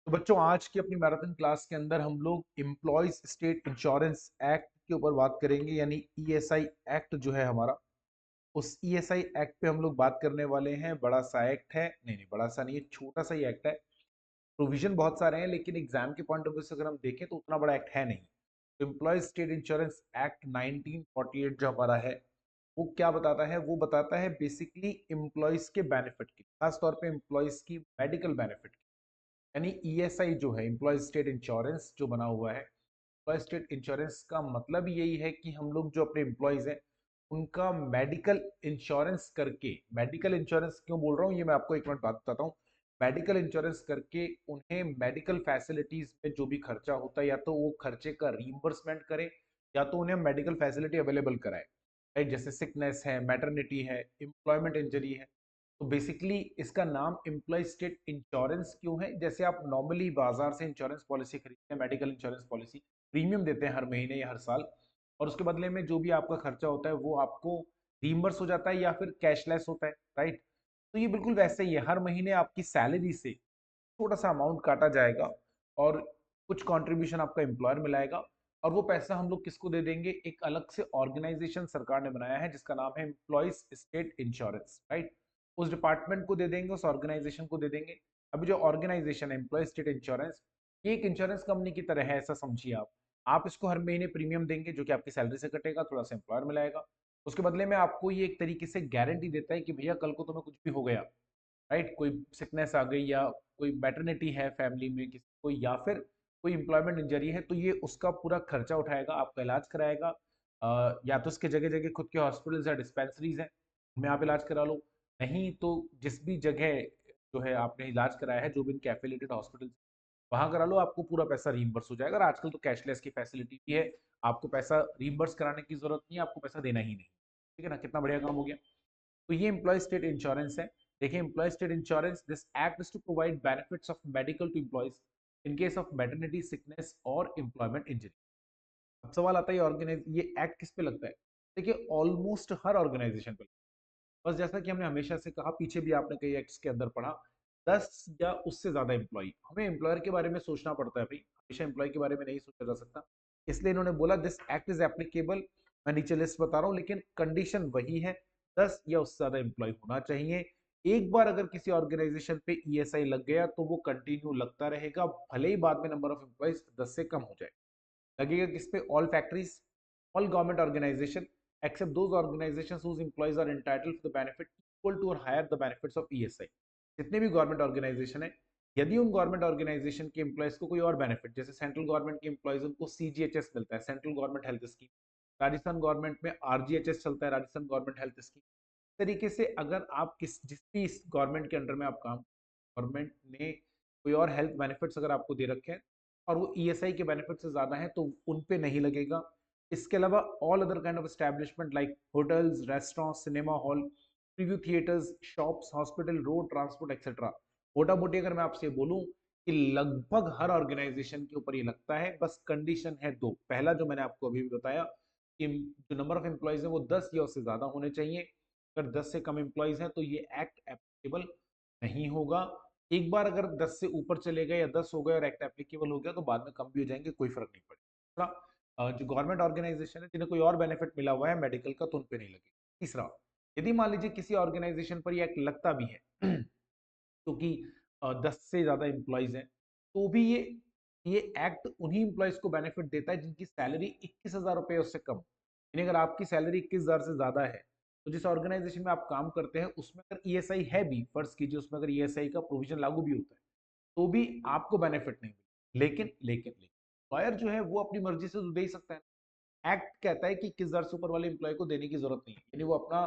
तो बच्चों आज की अपनी मैराथन क्लास के अंदर हम लोग एम्प्लॉयज स्टेट इंश्योरेंस एक्ट के ऊपर बात करेंगे, यानी ईएसआई एक्ट जो है हमारा। उस ईएसआई एक्ट पे हम लोग बात करने वाले हैं। बड़ा सा एक्ट है, नहीं नहीं बड़ा सा नहीं है, छोटा सा ही एक्ट है। प्रोविजन बहुत सारे हैं लेकिन एग्जाम के पॉइंट ऑफ व्यू से अगर हम देखें तो उतना बड़ा एक्ट है नहीं। तो एम्प्लॉयज स्टेट इंश्योरेंस एक्ट 1948 जो हमारा है वो क्या बताता है? वो बताता है बेसिकली एम्प्लॉयज के बेनिफिट की, खासतौर पे एम्प्लॉयज की मेडिकल बेनिफिट, यानी ईएसआई जो है एम्प्लॉय स्टेट इंश्योरेंस जो बना हुआ है। एम्प्लॉय स्टेट इंश्योरेंस का मतलब यही है कि हम लोग जो अपने एम्प्लॉयज हैं उनका मेडिकल इंश्योरेंस करके, मेडिकल इंश्योरेंस क्यों बोल रहा हूँ ये मैं आपको एक मिनट बात बताता हूँ। मेडिकल इंश्योरेंस करके उन्हें मेडिकल फैसिलिटीज में जो भी खर्चा होता है या तो वो खर्चे का रीइंबर्समेंट करें या तो उन्हें मेडिकल फैसिलिटी अवेलेबल कराए, राइट? जैसे सिकनेस है, मैटरनिटी है, एम्प्लॉयमेंट इंजरी है। तो बेसिकली इसका नाम एम्प्लॉय स्टेट इंश्योरेंस क्यों है? जैसे आप नॉर्मली बाजार से इंश्योरेंस पॉलिसी खरीदते हैं, मेडिकल इंश्योरेंस पॉलिसी प्रीमियम देते हैं हर महीने या हर साल, और उसके बदले में जो भी आपका खर्चा होता है वो आपको रीइंबर्स हो जाता है या फिर कैशलेस होता है, राइट? तो ये बिल्कुल वैसे ही है, हर महीने आपकी सैलरी से छोटा सा अमाउंट काटा जाएगा और कुछ कंट्रीब्यूशन आपका एम्प्लॉयर मिलाएगा, और वो पैसा हम लोग किसको दे देंगे? एक अलग से ऑर्गेनाइजेशन सरकार ने बनाया है जिसका नाम है एम्प्लॉयज स्टेट इंश्योरेंस, राइट? उस डिपार्टमेंट को दे देंगे, उस ऑर्गेनाइजेशन को दे देंगे। अभी जो ऑर्गेनाइजेशन है एम्प्लॉय स्टेट इंश्योरेंस, ये एक इंश्योरेंस कंपनी की तरह है, ऐसा समझिए आप इसको हर महीने प्रीमियम देंगे जो कि आपकी सैलरी से कटेगा, थोड़ा सा एम्प्लॉयर मिलाएगा। उसके बदले में आपको ये एक तरीके से गारंटी देता है कि भैया कल को तुम्हें कुछ भी हो गया, राइट? कोई सिकनेस आ गई या कोई मैटरनिटी है फैमिली में किसी को, या फिर कोई इंप्लॉयमेंट इंजरी है, तो ये उसका पूरा खर्चा उठाएगा, आपका इलाज कराएगा। या तो उसके जगह जगह खुद के हॉस्पिटल्स या डिस्पेंसरीज हैं, उनमें आप इलाज करा लो। नहीं तो जिस भी जगह जो है आपने इलाज कराया है, जो भी इनके एफिलेटेड हॉस्पिटल, वहां करा लो, आपको पूरा पैसा रीइंबर्स हो जाएगा। और आजकल तो कैशलेस की फैसिलिटी भी है, आपको पैसा रीइंबर्स कराने की जरूरत नहीं है, आपको पैसा देना ही नहीं। ठीक है ना? कितना बढ़िया काम हो गया। तो ये एम्प्लॉय स्टेट इंश्योरेंस है। देखिए, employ state insurance, this act is to provide benefits of medical to employees in case of maternity, sickness और एम्प्लॉयमेंट इंजरी। अब सवाल आता है ये एक्ट किस पे लगता है? देखिए, ऑलमोस्ट हर ऑर्गेनाइजेशन पे। बस जैसा कि हमने हमेशा से कहा, पीछे भी आपने कई एक्ट्स के अंदर पढ़ा, 10 या उससे ज्यादा एम्प्लॉय, हमें एम्प्लॉयर के बारे में सोचना पड़ता है भाई, हमेशा एम्प्लॉय के बारे में नहीं सोचा जा सकता। इसलिए इन्होंने बोला दिस एक्ट इज एप्लीकेबल। मैं नीचे लिस्ट बता रहा हूँ लेकिन कंडीशन वही है, 10 या उससे ज्यादा एम्प्लॉय होना चाहिए। एक बार अगर किसी ऑर्गेनाइजेशन पे ईएसआई लग गया तो वो कंटिन्यू लगता रहेगा, भले ही बाद में नंबर ऑफ एम्प्लॉयज 10 से कम हो जाए। लगेगा किस पे? All factories, all government organisation, except those organizations whose employees are entitled to the benefit equal to or higher the benefits of ESI। जितने भी गवर्नमेंट ऑर्गेनाइजेशन है, यदि उन गवर्नमेंट ऑर्गेनाइजेशन के एम्प्लॉयज को कोई और बेनिफिट, जैसे सेंट्रल गवर्नमेंट के एम्प्लॉयज उनको सीजीएचएस मिलता है, central government health scheme, Rajasthan government में आरजीएचएस चलता है, राजस्थान गवर्नमेंट हेल्थ स्कीम। इस तरीके से अगर आप जिस भी गवर्नमेंट के अंडर में आप काम, गवर्नमेंट ने कोई और हेल्थ बेनिफिट्स अगर आपको दे रखे हैं और वो ईएसआई के बेनिफिट से ज्यादा है तो उन पे नहीं लगेगा। इसके अलावा all other kind of establishment like hotels, restaurant, cinema hall, preview theatres, shops, hospital, road transport etcetera, मोटा मोटी अगर मैं आपसे बोलूं कि लगभग हर ऑर्गेनाइजेशन के ऊपर ये लगता है। बस कंडीशन है दो। पहला जो मैंने आपको अभी भी बताया कि जो नंबर ऑफ एम्प्लॉयज है वो 10 या उससे ज्यादा होने चाहिए। अगर 10 से कम एम्प्लॉयज हैं तो ये एक्ट एप्लीकेबल नहीं होगा। एक बार अगर 10 से ऊपर चले गए या 10 हो गए और एक्ट एप्लीकेबल हो गया तो बाद में कम भी हो जाएंगे, कोई फर्क नहीं पड़ेगा। दूसरा, जो गवर्नमेंट ऑर्गेनाइजेशन है जिन्हें कोई और बेनिफिट मिला हुआ है मेडिकल का, तो उन पे नहीं लगेगा। तीसरा, यदि मान लीजिए किसी ऑर्गेनाइजेशन पर ये एक्ट लगता भी है क्योंकि 10 से ज्यादा एम्प्लॉयज हैं, तो भी ये एक्ट उन्हीं एम्प्लॉयज को बेनिफिट देता है जिनकी सैलरी 21,000 रुपए उससे कम। यानी अगर आपकी सैलरी 21,000 से ज्यादा है तो जिस ऑर्गेनाइजेशन में आप काम करते हैं उसमें अगर ईएसआई है भी, फर्ज कीजिए उसमें अगर ईएसआई का प्रोविजन लागू भी होता है, तो भी आपको बेनिफिट नहीं मिलेगा। लेकिन एम्प्लॉयर जो है वो अपनी मर्जी से तो दे ही सकता है। एक्ट कहता है कि 21,000 से ऊपर वाले एम्प्लॉय को देने की जरूरत नहीं है, यानी वो अपना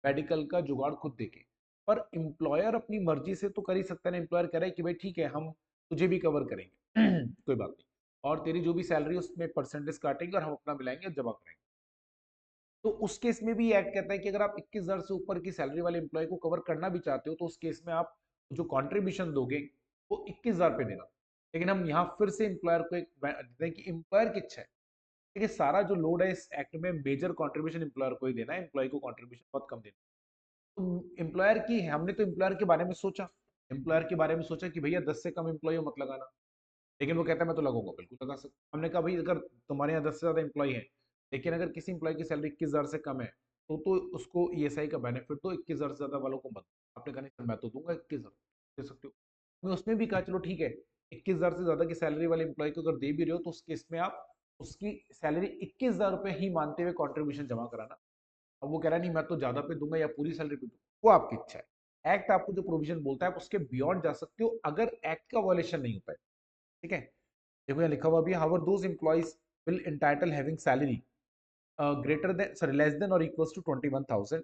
मेडिकल का जुगाड़ खुद देके। पर एम्प्लॉयर अपनी मर्जी से तो कर ही सकता है ना। एम्प्लॉयर कह रहा है कि भाई ठीक है, हम तुझे भी कवर करेंगे कोई बात नहीं, और तेरी जो भी सैलरी उसमें परसेंटेज काटेंगे और हम अपना मिलाएंगे और जमा करेंगे। तो उस केस में भी एक्ट कहता है कि अगर आप 21,000 से ऊपर की सैलरी वाले एम्प्लॉय को कवर करना भी चाहते हो तो उस केस में आप जो कॉन्ट्रीब्यूशन दोगे वो 21,000 पे देना। लेकिन हम यहाँ फिर से एम्प्लॉयर को एक देते हैं कि एम्प्लॉयर की इच्छा है। देखिए, सारा जो लोड है इस एक्ट में मेजर कंट्रीब्यूशन एम्प्लॉयर को ही देना है, एम्प्लॉय को कंट्रीब्यूशन बहुत कम देना है। तो एम्प्लॉयर की हमने तो एम्प्लॉयर के बारे में सोचा, एम्प्लॉयर के बारे में सोचा कि भैया 10 से कम एम्प्लॉय मत लगाना। लेकिन वो कहता है मैं तो लगाऊंगा, बिल्कुल लगा सकता। हमने कहा भाई अगर तुम्हारे यहाँ 10 से ज्यादा इंप्लॉय है, लेकिन अगर किसी इंप्लॉय की सैलरी 21,000 से कम है, तो उसको ईएसआई का बेनिफिट दो, 21,000 से ज्यादा वालों को मत। आपने कहा नहीं सर मैं तो दूंगा 21,000, दे सकते हो। मैं उसमें भी कहा चलो ठीक है, 21,000 से ज्यादा की सैलरी वाले इंप्लॉय को अगर दे भी रहे हो तो उस केस में आप उसकी सैलरी 21,000 रुपए ही मानते हुए कॉन्ट्रीब्यूशन जमा कराना। अब वो कह रहा है नहीं मैं तो ज्यादा पे दूंगा या पूरी सैलरी पे दूंगा, वो आपकी इच्छा है। एक्ट आपको जो प्रोविजन बोलता है आप उसके बियॉन्ड जा सकते हो अगर एक्ट का वायलेशन नहीं होता है। ठीक है, देखो यहाँ लिखा हुआ भी, however those employees will entitle having salary greater than sorry less than और equals to 21,000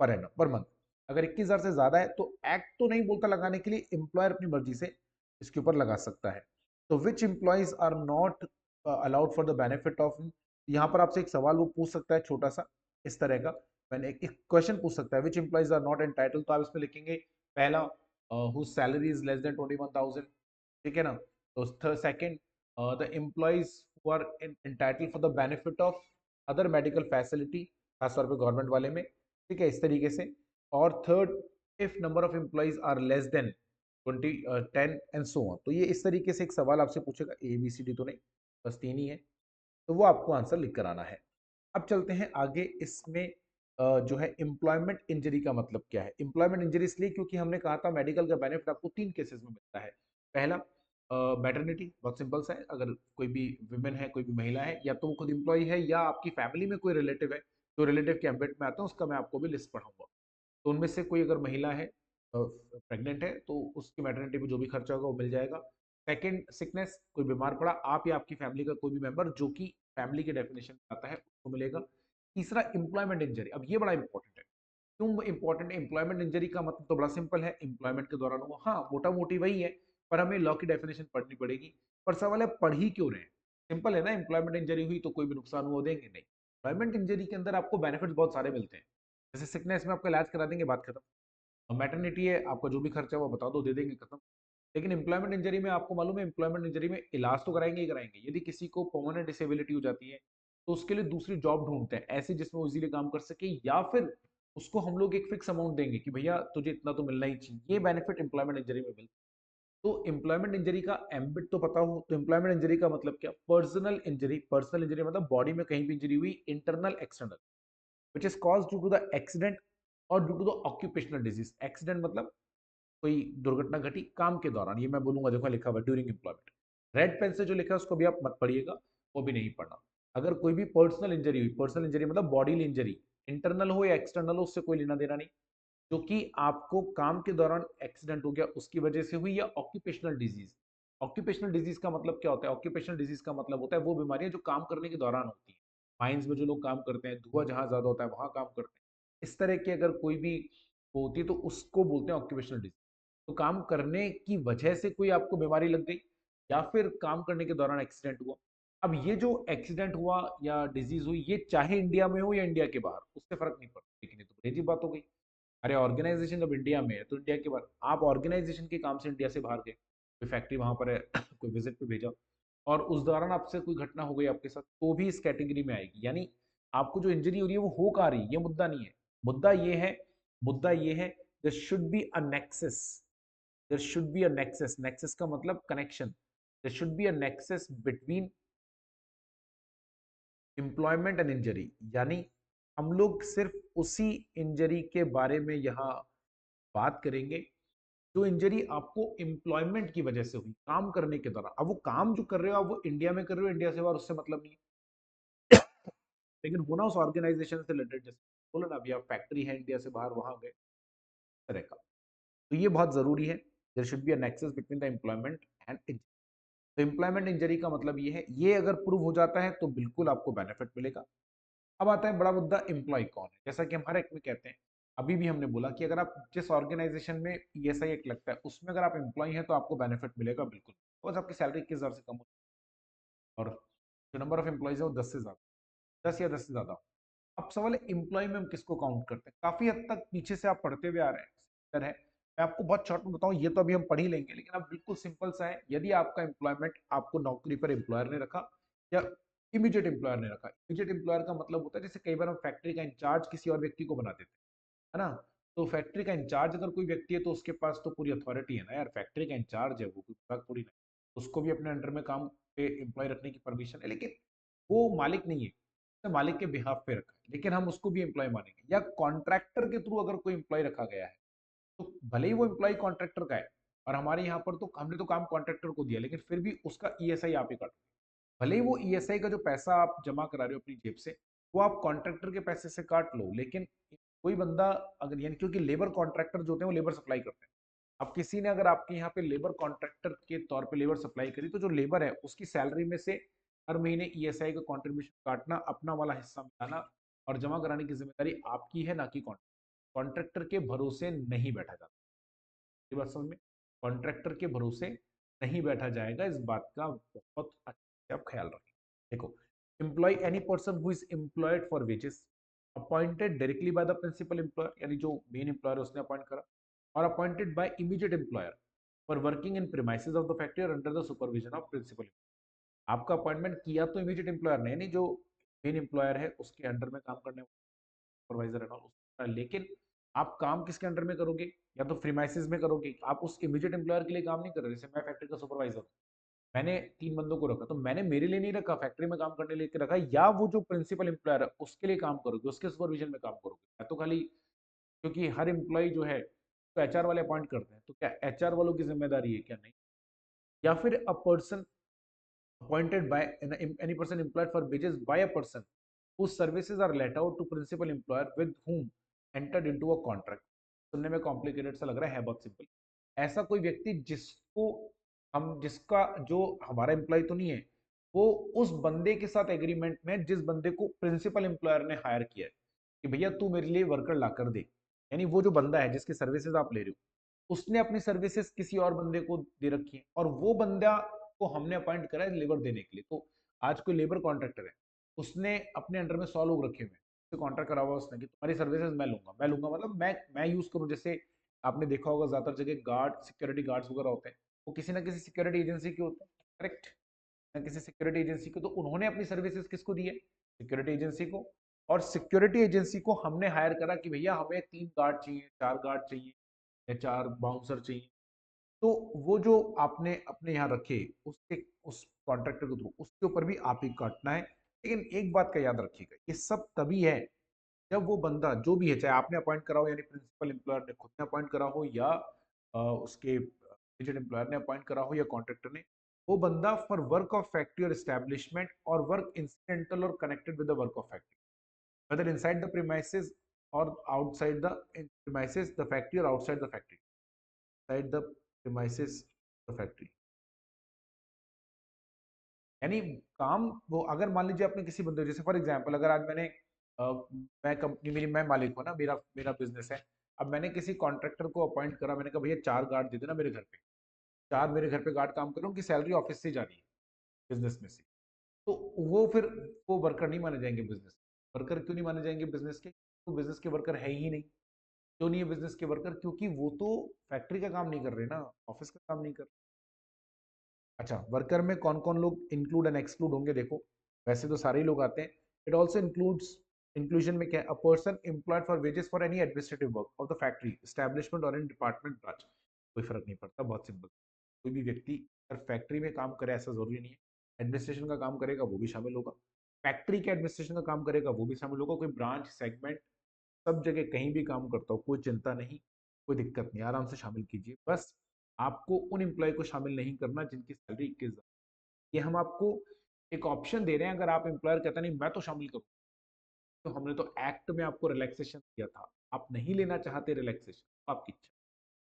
per annum per month. अगर 21,000 से ज्यादा है तो एक्ट तो नहीं बोलता लगाने के लिए, एम्प्लॉयर अपनी मर्जी से इसके ऊपर लगा सकता है। तो which employees are not allowed for the benefit of, यहाँ पर आपसे एक सवाल वो पूछ सकता है छोटा सा इस तरह का, मैंने एक क्वेश्चन पूछ सकता है which employees are not entitle, तो आप इसमें लिखेंगे पहला whose salary is less than 21,000, ठीक है ना। तो second the employees who are entitle for the benefit of other medical facility, खासतौर पे गवर्नमेंट वाले में, ठीक है इस तरीके से। और third, if number of employees are less than 10 and so on. तो ये इस तरीके से एक सवाल आपसे पूछेगा, ए बी सी डी तो नहीं, बस तीन ही है, तो वो आपको आंसर लिख कर आना है। अब चलते हैं आगे, इसमें जो है एम्प्लॉयमेंट इंजरी का मतलब क्या है। एम्प्लॉयमेंट इंजरी इसलिए क्योंकि हमने कहा था मेडिकल का बेनिफिट आपको तीन केसेस में मिलता है। पहला मैटरनिटी, बहुत सिंपल सा है, अगर कोई भी विमेन है, कोई भी महिला है, या तो वो खुद एम्प्लॉय है या आपकी फैमिली में कोई रिलेटिव है, तो रिलेटिव के एम्बेट में आता है, उसका मैं आपको भी लिस्ट पढ़ाऊंगा। तो उनमें से कोई अगर महिला है, प्रेग्नेंट है, तो उसकी मैटरनिटी पे जो भी खर्चा होगा वो मिल जाएगा। सेकंड, सिकनेस, कोई बीमार पड़ा, आप या आपकी फैमिली का कोई भी मेंबर जो कि फैमिली के डेफिनेशन में आता है उसको मिलेगा। तीसरा, एम्प्लॉयमेंट इंजरी, अब ये बड़ा इंपॉर्टेंट है। क्यों इंपॉर्टेंट है? एम्प्लॉयमेंट इंजरी का मतलब तो बड़ा सिंपल है, एम्प्लॉयमेंट के दौरान हुआ, हाँ मोटा मोटी वही है, पर हमें लॉ की डेफिनेशन पढ़नी पड़ेगी। पर सवाल है पढ़ ही क्यों रहे हैं? सिंपल है ना, एम्प्लॉयमेंट इंजरी हुई तो कोई भी नुकसान हुआ देंगे नहीं। एम्प्लॉयमेंट इंजरी के अंदर आपको बेनिफिट्स बहुत सारे मिलते हैं, जैसे सिकनेस में आपका इलाज करा देंगे, बात खत्म। मैटरनिटी है, आपका जो भी खर्चा हुआ बता दो, दे देंगे, खत्म। लेकिन एम्प्लॉयमेंट इंजरी में आपको मालूम है, एम्प्लॉयमेंट इंजरी में इलाज तो कराएंगे ही कराएंगे, यदि किसी को परमानेंट डिसेबिलिटी हो जाती है तो उसके लिए दूसरी जॉब ढूंढते हैं ऐसी जिसमें वो इजीली काम कर सके, या फिर उसको हम लोग एक फिक्स अमाउंट देंगे कि भैया तुझे इतना तो मिलना ही चाहिए, ये बेनिफिट एम्प्लॉयमेंट इंजरी में मिलता है। तो एम्प्लॉयमेंट इंजरी का एम्बिट तो पता हो, तो एम्प्लॉयमेंट इंजरी का मतलब क्या, पर्सनल इंजरी। पर्सनल इंजरी मतलब बॉडी में कहीं भी इंजरी हुई, internal external, which is cause due to the accident और due to the occupational disease. Accident मतलब कोई दुर्घटना घटी काम के दौरान, ये मैं बोलूंगा, देखो लिखा हुआ ड्यूरिंग एम्प्लॉयमेंट। रेड पेन से जो लिखा है उसको भी आप मत पढ़िएगा, वो भी नहीं पढ़ना। अगर कोई भी पर्सनल इंजरी हुई, पर्सनल इंजरी मतलब बॉडी इंजरी, इंटरनल हो या एक्सटर्नल हो, उससे कोई लेना देना नहीं, जो कि आपको काम के दौरान एक्सीडेंट हो गया उसकी वजह से हुई, या ऑक्यूपेशनल डिजीज। ऑक्यूपेशनल डिजीज का मतलब क्या होता है? ऑक्यूपेशनल डिजीज का मतलब होता है वो बीमारियां जो काम करने के दौरान होती हैं, माइंस में जो लोग काम करते हैं, धुआं जहां ज्यादा होता है वहां काम करते हैं, इस तरह की अगर कोई भी होती है तो उसको बोलते हैं ऑक्यूपेशनल डिजीज। तो काम करने की वजह से कोई आपको बीमारी लग गई, या फिर काम करने के दौरान एक्सीडेंट हुआ। अब ये जो एक्सीडेंट हुआ या डिजीज हुई, ये चाहे इंडिया में हो या इंडिया के बाहर, उससे फर्क नहीं पड़ता, लेकिन ये तो बड़ी अजीब बात हो गई। अरे ऑर्गेनाइजेशन जब इंडिया में है तो इंडिया के बाहर, आप ऑर्गेनाइजेशन के काम से इंडिया से बाहर गए, कोई फैक्ट्री वहां पर है कोई विजिट पे भेजा, और उस दौरान आपसे कोई घटना हो गई आपके साथ, तो भी इस कैटेगरी में आएगी। यानी आपको जो इंजरी हो रही है वो हो कहाँ रही है, ये मुद्दा नहीं है। मुद्दा ये है, मुद्दा ये है, there should be a nexus, there should be a nexus. Nexus का मतलब connection, there should be a nexus between employment and injury. यानी हम लोग सिर्फ उसी इंजरी के बारे में यहाँ बात करेंगे जो इंजरी आपको एम्प्लॉयमेंट की वजह से हुई, काम करने के दौरान। अब वो काम जो कर रहे हो आप वो इंडिया में कर रहे हो, इंडिया से बाहर, उससे मतलब नहीं है, लेकिन होना उस ऑर्गेनाइजेशन से रिलेटेड, जैसे बोला ना अभी आप फैक्ट्री है इंडिया से बाहर वहां गए, तरह का। तो ये बहुत जरूरी है, there should be a nexus between the employment and injury. तो एम्प्लॉयमेंट इंजरी का मतलब ये है, ये अगर प्रूव हो जाता है तो बिल्कुल आपको बेनिफिट मिलेगा। अब आता है बड़ा मुद्दा, एम्प्लॉय कौन है। जैसा कि हम हर एक में कहते हैं, अभी भी हमने बोला कि अगर आप जिस ऑर्गेनाइजेशन में ईएसआई एक लगता है उसमें अगर आप एम्प्लॉय हैं तो आपको बेनिफिट मिलेगा बिल्कुल, बस आपकी सैलरी 21,000 से कम हो, और जो नंबर ऑफ एम्प्लॉयज है वो 10 से ज्यादा, 10 या 10 से ज्यादा। अब सवाल है एम्प्लॉय में हम किसको काउंट करते हैं, काफी हद तक पीछे से आप पढ़ते हुए आ रहे हैं, सर है। मैं आपको बहुत शॉर्ट में बताऊं, ये तो अभी हम पढ़ ही लेंगे, लेकिन अब बिल्कुल सिंपल सा है। यदि आपका एम्प्लॉयमेंट, आपको नौकरी पर एम्प्लॉयर ने रखा या इमीडिएट एम्प्लॉयर ने रखा, इमीडिएट एम्प्लॉयर का मतलब होता है जैसे कई बार हम फैक्ट्री का इंचार्ज किसी और व्यक्ति को बना देते हैं, है ना। तो फैक्ट्री का इंचार्ज अगर कोई व्यक्ति है तो उसके पास तो पूरी अथॉरिटी है ना यार, फैक्ट्री का इंचार्ज है वो, कोई फर्क थोड़ी ना। उसको भी अपने अंडर में काम पे एम्प्लॉय रखने की परमिशन है, लेकिन वो मालिक नहीं है, उसने मालिक के बिहाफ पे रखा है, लेकिन हम उसको भी एम्प्लॉय मानेंगे। या कॉन्ट्रैक्टर के थ्रू अगर कोई एम्प्लॉय रखा गया है, तो भले ही वो एम्प्लॉय कॉन्ट्रैक्टर का है, और हमारे यहाँ पर तो हमने तो काम कॉन्ट्रैक्टर को दिया, लेकिन फिर भी उसका ईएसआई आप ही काटो। भले ही वो ईएसआई का जो पैसा आप जमा करा रहे हो अपनी जेब से, वो आप कॉन्ट्रैक्टर के पैसे से काट लो, लेकिन कोई बंदा अगर, यानी क्योंकि लेबर कॉन्ट्रैक्टर जो होते हैं वो लेबर सप्लाई करते हैं। अब किसी ने अगर आपके यहाँ पे लेबर कॉन्ट्रैक्टर के तौर पे लेबर सप्लाई करी, तो जो लेबर है उसकी सैलरी में से हर महीने ईएसआई का कंट्रीब्यूशन काटना, अपना वाला हिस्सा मिलाना और जमा कराने की जिम्मेदारी आपकी है, ना कि कॉन्ट्रैक्टर के भरोसे नहीं बैठा जाता। ये बात समझ में, कॉन्ट्रैक्टर के भरोसे नहीं बैठा जाएगा, इस बात का बहुत अच्छे से आप ख्याल रखें। देखो, employee any person who is employed for wages appointed directly by the principal employer, यानी जो मेन एम्प्लॉयर उसने अपॉइंट करा, और appointed by immediate employer for working in premises of the factory और under the supervision of principal. आपका appointment किया तो immediate employer ने, नहीं जो मेन एम्प्लॉयर है उसके अंडर में काम करने, सुपरवाइजर है ना, लेकिन आप काम किसके अंडर में करोगे? या तो प्रीमाइसेस में करोगे, आप उस इमीडिएट एम्प्लॉयर के लिए काम नहीं कर रहे। जैसे मैं फैक्ट्री का सुपरवाइजर हूँ, मैंने 3 बंदों को रखा, तो मैंने मेरे लिए नहीं रखा, फैक्ट्री में काम करने लेके रखा, या वो जो प्रिंसिपल एम्प्लॉयर है उसके लिए काम करोगे, उसके सुपरविजन में काम करोगे। या तो खाली, क्योंकि हर एम्प्लॉय जो है तो एचआर वाले अपॉइंट करते हैं, तो क्या एचआर वालों की जिम्मेदारी है क्या? नहीं। या फिर a person appointed by any person employed for wages by a person whose services are let out to principal employer with whom entered into a contract। सुनने में कॉम्प्लिकेटेड सा लग रहा है बहुत सिंपल। ऐसा कोई व्यक्ति जिसको हम, जिसका जो हमारा एम्प्लॉय तो नहीं है, वो उस बंदे के साथ एग्रीमेंट में, जिस बंदे को प्रिंसिपल एम्प्लॉयर ने हायर किया है कि भैया तू मेरे लिए वर्कर ला कर दे, यानी वो जो बंदा है जिसकी सर्विसेज आप ले रहे हो, उसने अपनी सर्विसेज किसी और बंदे को दे रखी है, और वो बंदा को हमने अपॉइंट करा है लेबर देने के लिए। तो आज कोई लेबर कॉन्ट्रैक्टर है, उसने अपने अंडर में 100 लोग रखे हुए हैं, उससे कॉन्ट्रैक्ट करा हुआ उसने कि तुम्हारी सर्विसेज मैं लूंगा मतलब मैं यूज करूं। जैसे आपने देखा होगा ज्यादातर जगह गार्ड, सिक्योरिटी गार्ड्स वगैरह होते हैं, वो किसी ना किसी सिक्योरिटी एजेंसी के होते हैं, करेक्ट, ना किसी सिक्योरिटी एजेंसी को। तो उन्होंने अपनी सर्विसेज किसको दी है? सिक्योरिटी एजेंसी को। और सिक्योरिटी एजेंसी को हमने हायर करा कि भैया हमें 3 गार्ड चाहिए, 4 गार्ड चाहिए, या 4 बाउंसर चाहिए। तो वो जो आपने अपने यहाँ रखे, उसके उस कॉन्ट्रैक्टर के थ्रू उसके ऊपर भी आप ही काटना है। लेकिन एक बात का याद रखिएगा, ये सब तभी है जब वो बंदा जो भी है, चाहे आपने अपॉइंट करा हो, यानी प्रिंसिपल एम्प्लॉयर ने खुद ने अपॉइंट करा हो, या उसके एजेंट एम्प्लॉयर ने अपॉइंट करा हो, या कॉन्ट्रैक्टर ने, वो बंदा फॉर वर्क ऑफ फैक्ट्री और एस्टैब्लिशमेंट और वर्क इंसिडेंटल और connected with the work of factory, whether inside the premises or outside the premises the factory or outside the factory, inside the premises the factory। यानी काम वो, अगर मान लीजिए आपने किसी बंदे, जैसे फॉर एग्जांपल अगर आज मैंने मैं कंपनी, मेरी मैं मालिक हूँ ना, मेरा मेरा बिजनेस है, अब मैंने किसी कॉन्ट्रैक्टर को अपॉइंट करा, मैंने कहा भैया 4 गार्ड दे देना मेरे घर पे, 4 मेरे घर पे गार्ड काम कर रहे हैं, उनकी सैलरी ऑफिस से ही जानी है, बिजनेस में से। तो वो फिर वो वर्कर नहीं माने जाएंगे बिजनेस। वर्कर क्यों नहीं माने जाएंगे बिजनेस के? तो बिजनेस के वर्कर है ही नहीं। क्यों नहीं है बिजनेस के वर्कर? क्योंकि वो तो फैक्ट्री का काम नहीं कर रहे ना, ऑफिस का काम नहीं कर रहे। अच्छा, वर्कर में कौन कौन लोग इंक्लूड एंड एक्सक्लूड होंगे? देखो, वैसे तो सारे ही लोग आते हैं। इट ऑल्सो इंक्लूड्स, इंक्लूजन में क्या है? A person employed for wages for any administrative work of the factory establishment और इन डिपार्टमेंट ब्रांच। कोई फर्क नहीं पड़ता, बहुत सिंपल। कोई भी व्यक्ति अगर फैक्ट्री में काम करे ऐसा जरूरी नहीं है, एडमिनिस्ट्रेशन का काम करेगा वो भी शामिल होगा, फैक्ट्री के एडमिनिस्ट्रेशन का काम करेगा वो भी शामिल होगा, कोई ब्रांच सेगमेंट, सब जगह कहीं भी काम करता हो, कोई चिंता नहीं, कोई दिक्कत नहीं, आराम से शामिल कीजिए। बस आपको उन एम्प्लॉय को शामिल नहीं करना जिनकी सैलरी 21,000। ये हम आपको एक ऑप्शन दे रहे हैं, अगर आप एम्प्लॉयर कहता नहीं मैं तो शामिल करूँ, तो हमने तो एक्ट में आपको रिलैक्सेशन दिया था, आप नहीं लेना चाहते रिलैक्सेशन, आपकी इच्छा।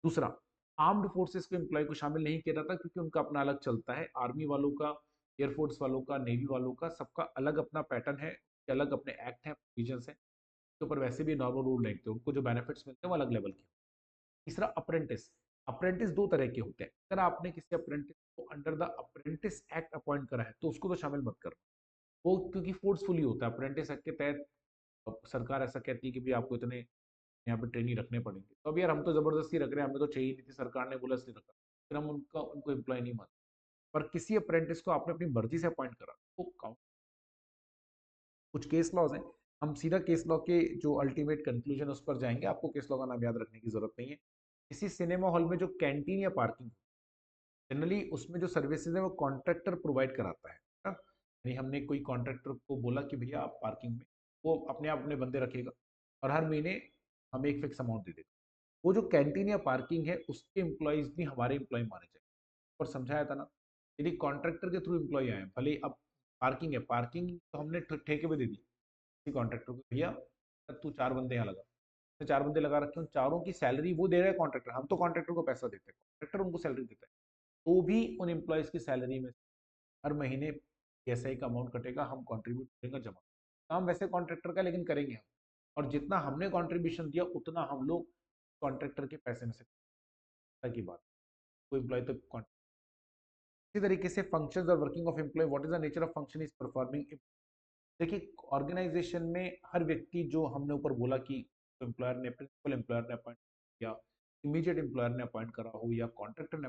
दूसरा, आर्म्ड फोर्सेस के एम्प्लॉय को शामिल नहीं किया जाता, क्योंकि उनका अपना अलग चलता है, आर्मी वालों का, एयरफोर्स वालों का, नेवी वालों का, सबका अलग अपना पैटर्न है, अलग अपने एक्ट है, प्रोविजंस है, के ऊपर वैसे भी नॉर्मल रूल नहीं थे, उनको जो बेनिफिट्स मिलते हैं वो अलग लेवल के। तीसरा, अप्रेंटिस। अप्रेंटिस दो तरह के होते हैं। अगर आपने किसी अप्रेंटिस को under the apprentice act appoint करा है, तो उसको तो शामिल मत करो, वो क्योंकि फोर्सफुली होता है। अप्रेंटिस एक्ट के तहत सरकार ऐसा कहती है कि भाई आपको इतने यहाँ पे ट्रेनिंग रखने पड़ेंगे, तो अब यार हम तो जबरदस्ती रख रहे हैं, हमें तो चाहिए नहीं थी, सरकार ने बोला इसलिए रखा, फिर हम उनको एम्प्लॉय नहीं मानते। पर किसी अप्रेंटिस को आपने अपनी मर्जी से अपॉइंट करा, वो काउंट। कुछ केस लॉज हैं, हम सीधा केस लॉ के जो अल्टीमेट कंक्लूजन उस पर जाएंगे, आपको केस लॉ का नाम याद रखने की जरूरत नहीं है। किसी सिनेमा हॉल में जो कैंटीन या पार्किंग, जनरली उसमें जो सर्विसेज है वो कॉन्ट्रैक्टर प्रोवाइड कराता है ना। यानी हमने कोई कॉन्ट्रैक्टर को बोला कि भैया आप पार्किंग में, वो अपने आप अपने बंदे रखेगा और हर महीने हमें एक फिक्स अमाउंट दे देगा। वो जो कैंटीन या पार्किंग है उसके एम्प्लॉयज भी हमारे एम्प्लॉय माने जाए। और समझाया था ना, यदि कॉन्ट्रैक्टर के थ्रू एम्प्लॉय आए, भले ही अब पार्किंग है, पार्किंग तो हमने ठेके पे दे दी किसी कॉन्ट्रैक्टर को, भैया तू 4 बंदे यहाँ लगा, तो 4 बंदे लगा रखे हैं, चारों की सैलरी वो दे रहा है कॉन्ट्रैक्टर, हम तो कॉन्ट्रैक्टर को पैसा देते हैं, कॉन्ट्रैक्टर उनको सैलरी देता है। तो भी उन एम्प्लॉयज की सैलरी में हर महीने एसआई का अमाउंट कटेगा, हम कंट्रीब्यूट करेंगे जमा। काम वैसे कॉन्ट्रैक्टर का, लेकिन करेंगे हम, और जितना हमने कंट्रीब्यूशन दिया उतना हम लोग कॉन्ट्रैक्टर के पैसे में से की बात, कोई एम्प्लॉय तो इसी तरीके से फंक्शंस और working of employ, what is the nature of function is performing. देखिए ऑर्गेनाइजेशन में हर व्यक्ति, जो हमने ऊपर बोला कि एम्प्लॉयर ने, प्रिंसिपल एम्प्लॉयर ने अपॉइंट या इमीडिएट एम्प्लॉयर ने अपॉइंट करा हो या कॉन्ट्रैक्टर ने,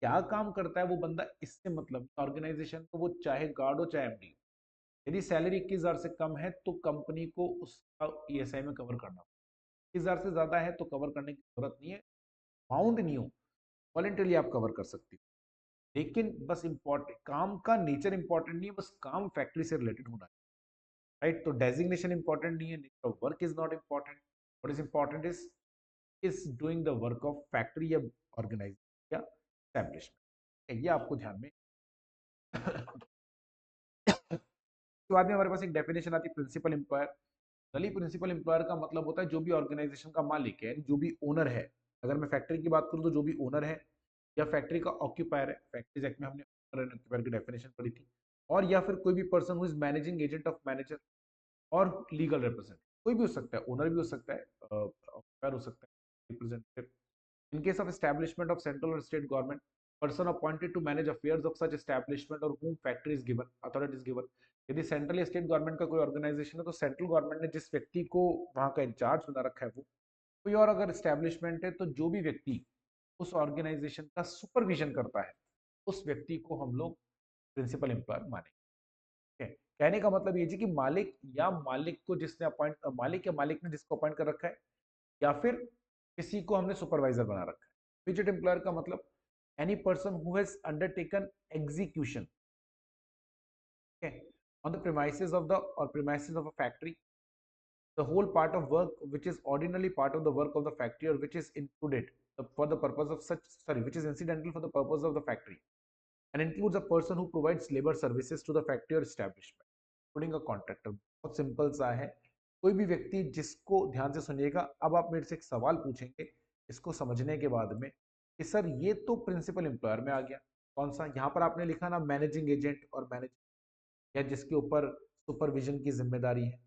क्या काम करता है वो बंदा, इससे मतलब ऑर्गेनाइजेशन को, वो चाहे गार्ड हो चाहे एमडी। यदि सैलरी 21,000 से कम है तो कंपनी को उसका ईएसआई में कवर करना, 21,000 से ज्यादा है तो कवर करने की जरूरत नहीं है, अमाउंट नहीं हो, वॉलेंटरली आप कवर कर सकते हो। लेकिन बस इम्पोर्टेंट काम का नेचर इंपॉर्टेंट नहीं है, बस काम फैक्ट्री से रिलेटेड होना है, राइट। तो डेजिग्नेशन इंपॉर्टेंट नहीं है, nature of work is not important, what is important is doing the work of factory या ऑर्गेनाइजेशन या एस्टैब्लिशमेंट। ये आपको ध्यान में। उसके बाद में हमारे पास एक डेफिनेशन आती है प्रिंसिपल एम्प्लॉयर। गली प्रिंसिपल एम्प्लॉयर का मतलब होता है जो भी ऑर्गेनाइजेशन का मालिक है, जो भी ओनर है। अगर मैं फैक्ट्री की बात करूं तो जो भी ओनर है, या फैक्ट्री का ऑक्यूपायर है, फैक्ट्रीज एक्ट में हमने ओनर एंड ऑक्यूपायर की डेफिनेशन पढ़ी थी। और या फिर कोई भी person who is managing agent of manager और लीगल रिप्रेजेंटेटिव, कोई भी हो सकता है, ओनर भी हो सकता है, ऑक्यूपायर हो सकता है, representative. In case of establishment of central or state government, person appointed to manage affairs of such establishment or whom factory is given, authority is given। यदि सेंट्रल या स्टेट गवर्नमेंट का कोई ऑर्गेनाइजेशन है तो central government ने जिस व्यक्ति को वहां का इंचार्ज बना रखा है वो, कोई और अगर एस्टेब्लिशमेंट है तो जो भी व्यक्ति उस ऑर्गेनाइजेशन का सुपरविजन करता है, उस व्यक्ति को हम लोग प्रिंसिपल एम्प्लॉयर मानेंगे। कहने का मतलब ये जी कि मालिक या मालिक को जिसने अपॉइंट, मालिक या मालिक ने जिसको अपॉइंट कर रखा है, या फिर किसी को हमने सुपरवाइजर बना रखा है। इमीडिएट एम्प्लॉयर का मतलब any person who has undertaken execution on the premises of the or premises of a factory, the whole part of work which is ordinarily part of the work of the factory or which is included for the purpose of such, sorry, which is incidental for the purpose of the factory and includes a person who provides labor services to the factory or establishment including a contractor। बहुत simple सा है, कोई भी व्यक्ति जिसको, ध्यान से सुनिएगा, अब आप मेरे से एक सवाल पूछेंगे इसको समझने के बाद में कि सर ये तो प्रिंसिपल एम्प्लॉयर में आ गया, कौन सा, यहाँ पर आपने लिखा ना मैनेजिंग एजेंट और मैनेज, या जिसके ऊपर सुपरविजन की जिम्मेदारी है।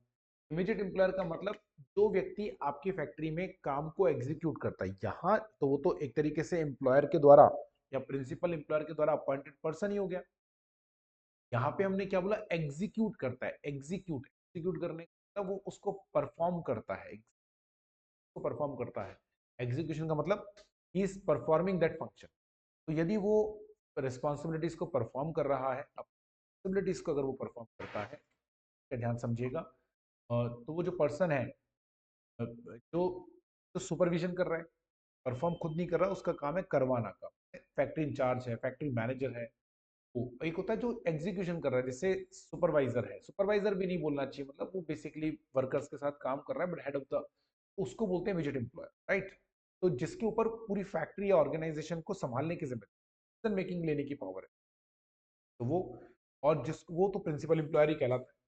इमीडिएट एम्प्लॉयर का मतलब जो व्यक्ति आपकी फैक्ट्री में काम को एग्जीक्यूट करता है, यहाँ तो वो तो एक तरीके से एम्प्लॉयर के द्वारा या प्रिंसिपल एम्प्लॉयर के द्वारा अपॉइंटेड पर्सन ही हो गया। यहाँ पे हमने क्या बोला, एग्जीक्यूट करता है, एग्जीक्यूट, एग्जीक्यूट करने का वो उसको परफॉर्म करता है, उसको परफॉर्म करता है। एग्जीक्यूशन का मतलब he is performing that function. तो यदि वो रिस्पॉन्सिबिलिटीज को परफॉर्म कर रहा है, रिस्पॉन्सिबिलिटीज को अगर वो परफॉर्म करता है, का ध्यान समझिएगा, तो वो जो पर्सन है, जो जो सुपरविजन कर रहा है, परफॉर्म खुद नहीं कर रहा, उसका काम है करवाना काम। फैक्ट्री इंचार्ज है, फैक्ट्री मैनेजर है, वो एक होता है जो एग्जीक्यूशन कर रहा है, जैसे सुपरवाइजर है, सुपरवाइजर भी नहीं बोलना चाहिए, मतलब वो बेसिकली वर्कर्स के साथ काम कर रहा है बट हेड ऑफ द, उसको बोलते हैं इमीडिएट एम्प्लॉयर, राइट। तो जिसके ऊपर पूरी फैक्ट्री या ऑर्गेनाइजेशन को संभालने की जिम्मेदारी, डिसीजन मेकिंग लेने की पावर है, तो वो, और जिस वो तो प्रिंसिपल एम्प्लॉयर ही कहलाता है।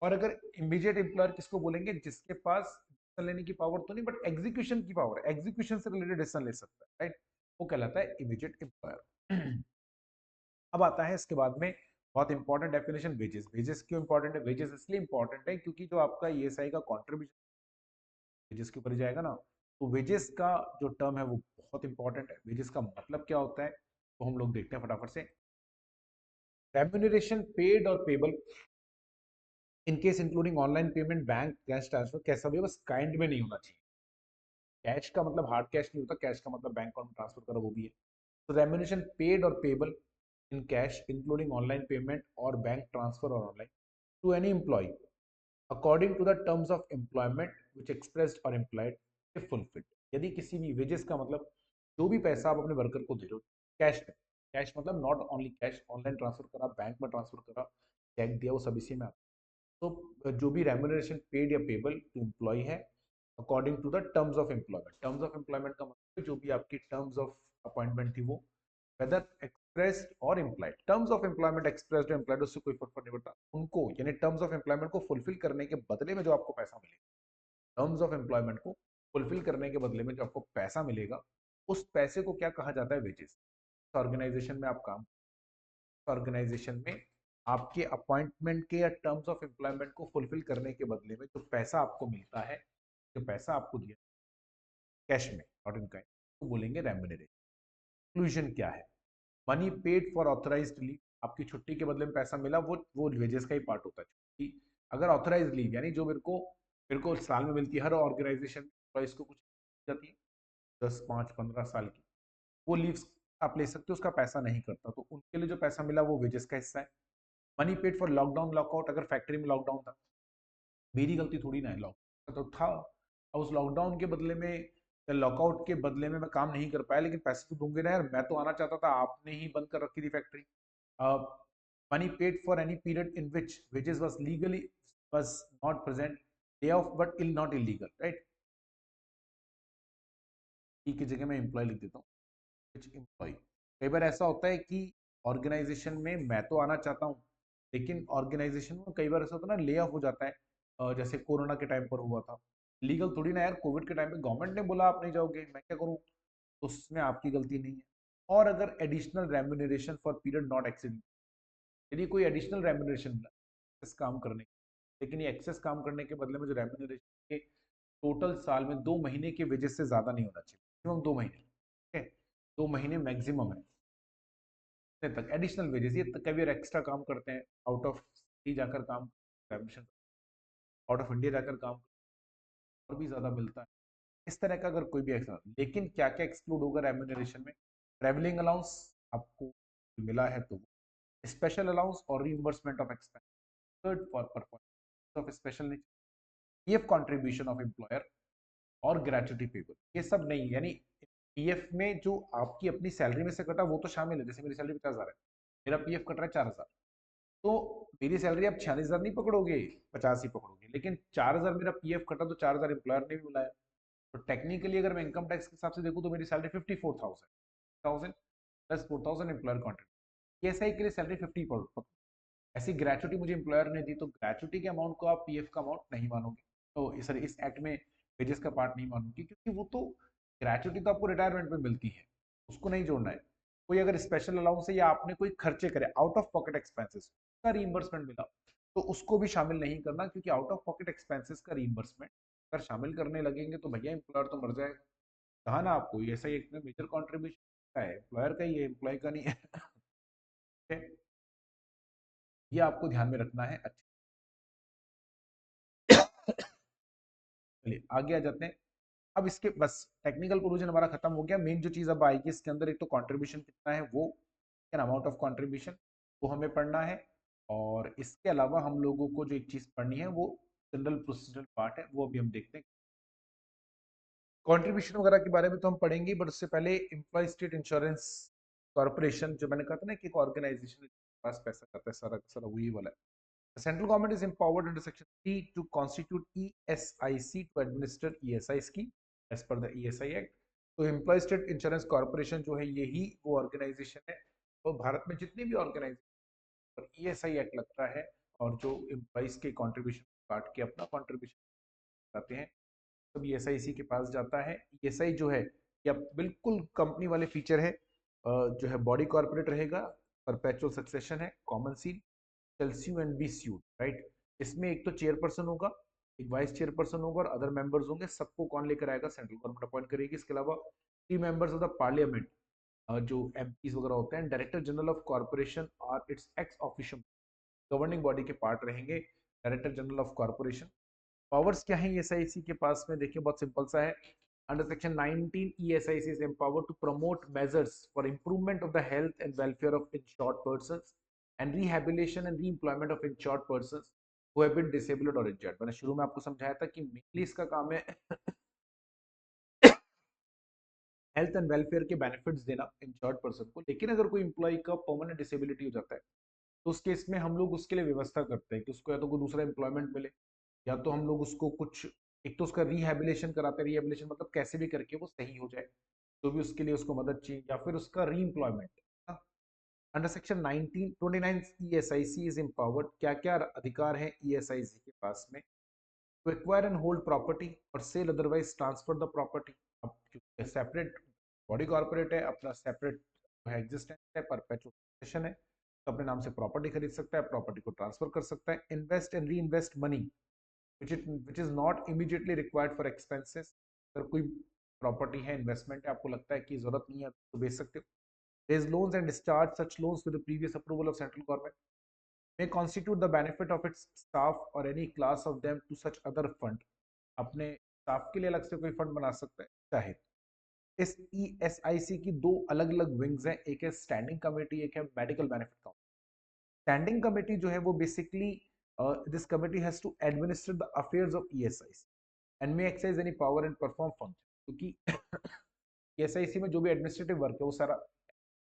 और अगर इमीडिएट एम्प्लॉयर किसको बोलेंगे, जिसके पास डिसीजन लेने की पावर तो नहीं बट एग्जीक्यूशन की पावर है, एग्जीक्यूशन से रिलेटेड डिसीजन ले सकता है, राइट, वो कहलाता है इमीडिएट एम्प्लॉयर। अब आता है इसके बाद में बहुत इंपॉर्टेंट डेफिनेशन, वेजेस। वेजेस क्यों इंपॉर्टेंट है, वेजेस इसलिए इंपॉर्टेंट है क्योंकि जो आपका ईएसआई का कंट्रीब्यूशन वेजेस के ऊपर जाएगा ना, तो वेजेस का जो टर्म है वो बहुत इंपॉर्टेंट है। वेजेस का मतलब क्या होता है तो हम लोग देखते हैं फटाफट से। रेम्यूनरेशन पेड और payable in case including online payment, bank cash transfer, कैसा भी, बस काइंड में नहीं होना चाहिए। कैश का मतलब हार्ड कैश नहीं होता, कैश का मतलब बैंक अकाउंट में ट्रांसफर करो, वो भी है। तो रेम्यूनरेशन पेड और payable in cash including online payment और बैंक ट्रांसफर और online to any employee according to the terms of employment which expressed or implied if fulfilled। यदि किसी भी, वेजेस का मतलब जो भी पैसा आप अपने वर्कर को दे रहे हो कैश में, कैश मतलब not only cash, online transfer करा, बैंक में ट्रांसफर करा, चेक दिया, वो सब इसी में आता है। तो जो भी रेम्यूनरेशन पेड या पेबल टू एम्प्लॉय है according to the terms of employment. Terms of employment का मतलब जो भी आपकी टर्म्स ऑफ अपॉइंटमेंट थी वो वेदर एक्सप्रेस्ड और implied. Terms of employment expressed और इम्प्लाइड उससे कोई फर्क नहीं पड़ता उनको, यानी टर्म्स ऑफ एम्प्लॉयमेंट को फुलफिल करने के बदले में जो आपको पैसा मिलेगा, टर्म्स ऑफ एम्प्लॉयमेंट को फुलफिल करने के बदले में जो आपको पैसा मिलेगा, उस पैसे को क्या कहा जाता है? वेजेस। ऑर्गेनाइजेशन में आप काम, ऑर्गेनाइजेशन में आपके अपॉइंटमेंट के या टर्म्स ऑफ एम्प्लॉयमेंट को फुलफिल करने के बदले में जो पैसा आपको मिलता है, जो पैसा आपको दिया कैश में, नॉट इन काइंड, तो बोलेंगे रेम्यूनरेशन। इंक्लूजन क्या है? Money paid for authorised leave, आपकी छुट्टी के बदले में पैसा मिला, वो वेजेस का ही पार्ट होता है। छुट्टी अगर ऑथराइज लीव यानी जो मेरे को साल में मिलती है, हर ऑर्गेनाइजेशन एम्प्लॉइज को कुछ जाती है 10, 5, 15 साल की, वो लीव्स आप ले सकते हो, उसका पैसा नहीं करता, तो उनके लिए जो पैसा मिला वो वेजेस का हिस्सा है। Money paid for lockdown lockout, अगर फैक्ट्री में लॉकडाउन था, मेरी गलती थोड़ी ना है, लॉकडाउन तो था, और उस लॉकडाउन के बदले में, लॉकआउट के बदले में मैं काम नहीं कर पाया, लेकिन पैसे तो दूंगे ना यार, मैं तो आना चाहता था, आपने ही बंद कर रखी थी factory. Money paid for any period in which wages was legally was not present, day off but ill not illegal, right. ई की जगह मैं एम्प्लॉय लिख देता हूँ, विच एम्प्लॉय। कई बार ऐसा होता है कि ऑर्गेनाइजेशन में मैं तो आना चाहता हूँ, लेकिन ऑर्गेनाइजेशन में कई बार ऐसा होता है ना, ले ऑफ हो जाता है, जैसे कोरोना के टाइम पर हुआ था। लीगल थोड़ी ना यार, कोविड के टाइम पे गवर्नमेंट ने बोला आप नहीं जाओगे, मैं क्या करूँ, तो उसमें आपकी गलती नहीं है। और अगर additional remuneration for period not exceed, यदि कोई एडिशनल रेम्यूनरेशन मिला एक्सेस काम करने, लेकिन ये एक्सेस काम करने के बदले में जो रेम्यूनरेशन के टोटल साल में 2 महीने के वेजेस से ज्यादा नहीं होना चाहिए, मैक्सिमम 2 महीने, ठीक है, 2 महीने मैक्सिमम है तक एडिशनल वेजेस। ये कई बार एक्स्ट्रा काम करते हैं, आउट ऑफ सिटी जाकर काम, आउट ऑफ इंडिया जाकर काम और भी ज्यादा मिलता है, इस तरह का अगर कोई भी एक्स्ट्रा। लेकिन क्या क्या एक्सक्लूड होगा रेम्यूनरेशन में? ट्रेवलिंग अलाउंस आपको मिला है तो, स्पेशल अलाउंस और reimbursement of expense for performance of special nature, PF contribution of employer और ग्रेचुटी पेबल, ये सब नहीं, यानी पीएफ में जो आपकी अपनी सैलरी में से कटा वो तो शामिल है, जैसे मेरी सैलरी 50,000 है, मेरा पीएफ कट रहा है 4,000, तो मेरी सैलरी आप 46,000 नहीं पकड़ोगे, 50 ही पकड़ोगे, लेकिन 4,000 मेरा पीएफ कटा तो 4,000 एम्प्लॉयर ने भी बुलाया, तो टेक्निकली अगर मैं इनकम टैक्स के हिसाब से देखूँ तो मेरी salary 54,000 plus 4,000 employer contribute, SI के लिए सैलरी 50 पकड़ो। ऐसी ग्रेचुटी मुझे एम्प्लॉयर ने दी, तो ग्रेचुटी के अमाउंट को आप पीएफ का अमाउंट नहीं मानोगे, तो सर इस एक्ट में वेजेस का पार्ट नहीं मानोगे, क्योंकि वो तो ग्रेचुटी तो आपको रिटायरमेंट में मिलती है, उसको नहीं जोड़ना है। कोई अगर स्पेशल अलाउंस है या आपने कोई खर्चे करे आउट ऑफ पॉकेट एक्सपेंसेस का रीइंबर्समेंट मिला, तो उसको भी शामिल नहीं करना, क्योंकि आउट ऑफ पॉकेट एक्सपेंसेस का रीइंबर्समेंट अगर शामिल करने लगेंगे तो भैया एम्प्लॉयर तो मर जाएगा। कहा ना आपको, ऐसा ही एक मेजर कॉन्ट्रीब्यूशन है एम्प्लॉयर का ही है, एम्प्लॉय का नहीं है। ठीक है? ये आपको ध्यान में रखना है। अच्छा, चलिए आगे आ जाते हैं। अब इसके बस टेक्निकल प्रोविजन हमारा खत्म हो गया। मेन जो चीज अब आएगी इसके अंदर, एक तो कंट्रीब्यूशन कितना है, वो अमाउंट ऑफ कंट्रीब्यूशन वो हमें पढ़ना है, और इसके अलावा हम लोगों को जो एक चीज पढ़नी है वो जनरल प्रोसीजरल पार्ट है, वो अभी हम देखते हैं। कंट्रीब्यूशन वगैरह के बारे में तो हम पढ़ेंगे, बट उससे पहले एम्प्लॉय स्टेट इंश्योरेंस कॉर्पोरेशन, जो मैंने कहा था ना कि एक ऑर्गेनाइजेशन के पास पैसा करता है, सारा सारा वही वाला है। The central government is empowered under Section 3 to constitute ESIC to administer ESI scheme as per the ESI Act. तो एम्प्लॉय स्टेट इंश्योरेंस कॉर्पोरेशन जो है यही वो ऑर्गेनाइजेशन है, और भारत में जितनी भी ऑर्गेनाइजेशन पर ESI एक्ट लगता है और जो एम्प्लॉइज के कंट्रीब्यूशन काट के अपना कंट्रीब्यूशन करते हैं, तब ESIC के पास जाता है। ESI जो है या बिल्कुल कंपनी वाले फीचर है, जो है बॉडी कॉर्पोरेट रहेगा, परपेचुअल सक्सेशन है, कॉमन सील, चेल्सी एंड बी सूट, राइट। इसमें एक तो चेयरपर्सन होगा, एक वाइस चेयरपर्सन होगा और अदर मेंबर्स होंगे, सबको कौन लेकर आएगा? सेंट्रल गवर्नमेंट अपॉइंट करेगी। इसके अलावा 3 मेंबर्स ऑफ द पार्लियामेंट, जो एमपीज वगैरह होते हैं, डायरेक्टर जनरल ऑफ कॉर्पोरेशन और it's x official governing body के पार्ट रहेंगे, director general of corporation. Powers क्या है ईएसआईसी के पास में? देखिए बहुत सिंपल सा है। Under section 19 ESIC is empowered to promote measures for improvement of the health and welfare of insured persons and rehabilitation and reemployment of insured persons who have been disabled or injured। मैंने शुरू में आपको समझाया था कि mainly इसका काम है हेल्थ एंड वेलफेयर के बेनिफिट्स देना इंश्योर्ड पर्सन को। लेकिन अगर कोई इंप्लॉय का परमानेंट डिसेबिलिटी हो जाता है तो उस केस में हम लोग उसके लिए व्यवस्था करते हैं कि उसको या तो कोई दूसरा एम्प्लॉयमेंट मिले, या तो हम लोग उसको कुछ, एक तो उसका रिहेबिलिटेशन कराते हैं। रिहेबिलिटेशन मतलब कैसे भी करके वो सही हो जाए, तो भी उसके लिए उसको मदद चाहिए, या फिर उसका reemployment. Under section 1929 ESIC is empowered, क्या क्या अधिकार है ESIC के पास में? To acquire and hold property और sell otherwise transfer the property. अब सेपरेट बॉडी कॉर्पोरेट है, अपना सेपरेट एग्जिस्टेंस है, परपेचुअल है, तो अपने नाम से प्रॉपर्टी खरीद सकता है, प्रॉपर्टी को ट्रांसफर कर सकता है। Invest and re invest money which is not immediately required for expenses. अगर कोई प्रॉपर्टी है, इन्वेस्टमेंट है, आपको लगता है कि जरूरत नहीं है तो बेच सकते हो। Raise loans and discharge such loans with the previous approval of central government. May constitute the benefit of its staff or any class of them to such other fund. अपने स्टाफ के लिए अलग से कोई फंड बना सकता है चाहे। इस ESIC की दो अलग अलग विंग्स हैं, एक है स्टैंडिंग कमेटी, एक है medical benefit council. Standing committee जो है वो basically this committee has to administer the affairs of ESIC and may exercise any power and perform function. क्योंकि ESIC में जो भी एडमिनिस्ट्रेटिव वर्क है वो सारा,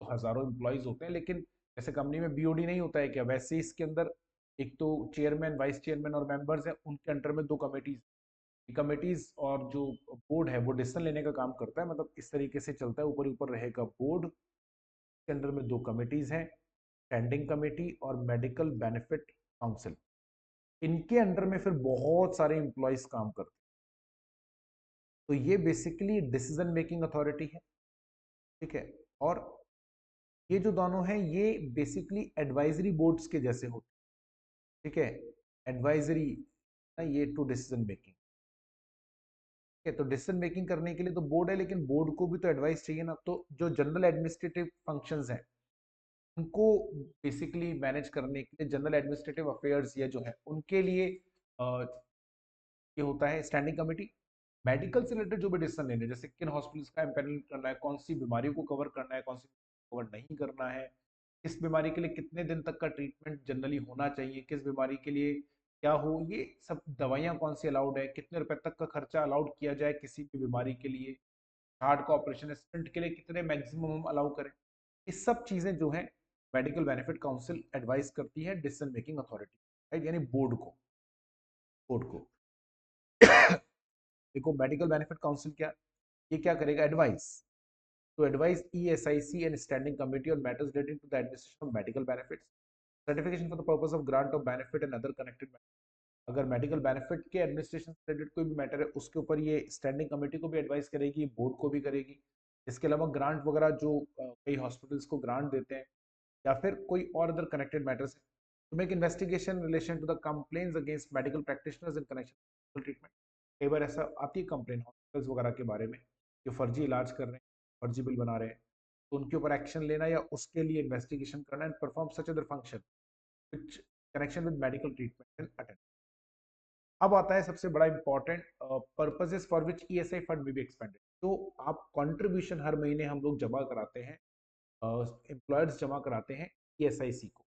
तो हजारों एम्प्लॉयज होते हैं, लेकिन जैसे कंपनी में BOD नहीं होता है क्या, वैसे इसके अंदर एक तो चेयरमैन, वाइस चेयरमैन और मेंबर्स हैं, उनके अंडर में दो कमेटीज और जो बोर्ड है वो डिसीजन लेने का काम करता है। मतलब इस तरीके से चलता है, ऊपर ऊपर रहेगा बोर्ड के अंडर में दो कमेटीज हैं, स्टैंडिंग कमेटी और मेडिकल बेनिफिट काउंसिल। इनके अंडर में फिर बहुत सारे एम्प्लॉयज काम करते हैं। तो ये बेसिकली डिसीजन मेकिंग अथॉरिटी है, ठीक है। और ये जो दोनों हैं ये बेसिकली एडवाइजरी बोर्ड्स के जैसे होते हैं, ठीक है। एडवाइजरी ये टू डिसीजन मेकिंग, ठीक है। तो डिसीजन मेकिंग करने के लिए तो बोर्ड है, लेकिन बोर्ड को भी तो एडवाइस चाहिए ना। तो जो जनरल एडमिनिस्ट्रेटिव फंक्शंस हैं उनको बेसिकली मैनेज करने के लिए, जनरल एडमिनिस्ट्रेटिव अफेयर्स ये जो है उनके लिए ये होता है स्टैंडिंग कमेटी। मेडिकल से रिलेटेड जो भी डिसीजन लेने, जैसे किन हॉस्पिटल्स का एम्पैनल करना है, कौन सी बीमारियों को कवर करना है, कौन सी कवर नहीं करना है, किस बीमारी के लिए कितने दिन तक का ट्रीटमेंट जनरली होना चाहिए, किस बीमारी के लिए क्या हो, ये सब दवाइयाँ कौन सी अलाउड है, कितने रुपए तक का खर्चा अलाउड किया जाए किसी भी बीमारी के लिए, हार्ट का ऑपरेशन, स्टेंट के लिए कितने मैक्सिमम हम अलाउ करें, ये सब चीजें जो है मेडिकल बेनिफिट काउंसिल एडवाइस करती है डिसीजन मेकिंग अथॉरिटी, राइट, यानी बोर्ड को। देखो मेडिकल बेनिफिट काउंसिल क्या, ये क्या करेगा, advice to advise ESIC and standing committee on matters relating to the administration of medical benefits, certification for the purpose of grant of benefit and other connected matters। अगर medical benefit के administration से related कोई भी matter है उसके ऊपर ये standing committee को भी एडवाइस करेगी, बोर्ड को भी करेगी। इसके अलावा ग्रांट वगैरह जो कई हॉस्पिटल्स को ग्रांट देते हैं, या फिर कोई और अदर कनेक्टेड मैटर्स है, to make investigation relation to the complaints against medical practitioners in connection treatment. कई बार ऐसा आती है कंप्लेन हॉस्पिटल्स वगैरह के बारे में, जो फर्जी इलाज कर रहे हैं, फर्जी बिल बना रहे हैं, तो उनके ऊपर एक्शन लेना या उसके लिए इन्वेस्टिगेशन करना and perform such other function which connection with medical treatment and attend. अब आता है सबसे बड़ा important, purposes for which ESI fund में भी एक्सपेंडेड। तो आप कंट्रीब्यूशन हर महीने हम लोग जमा कराते हैं, एम्प्लॉयर्स जमा कराते हैं ESIC को।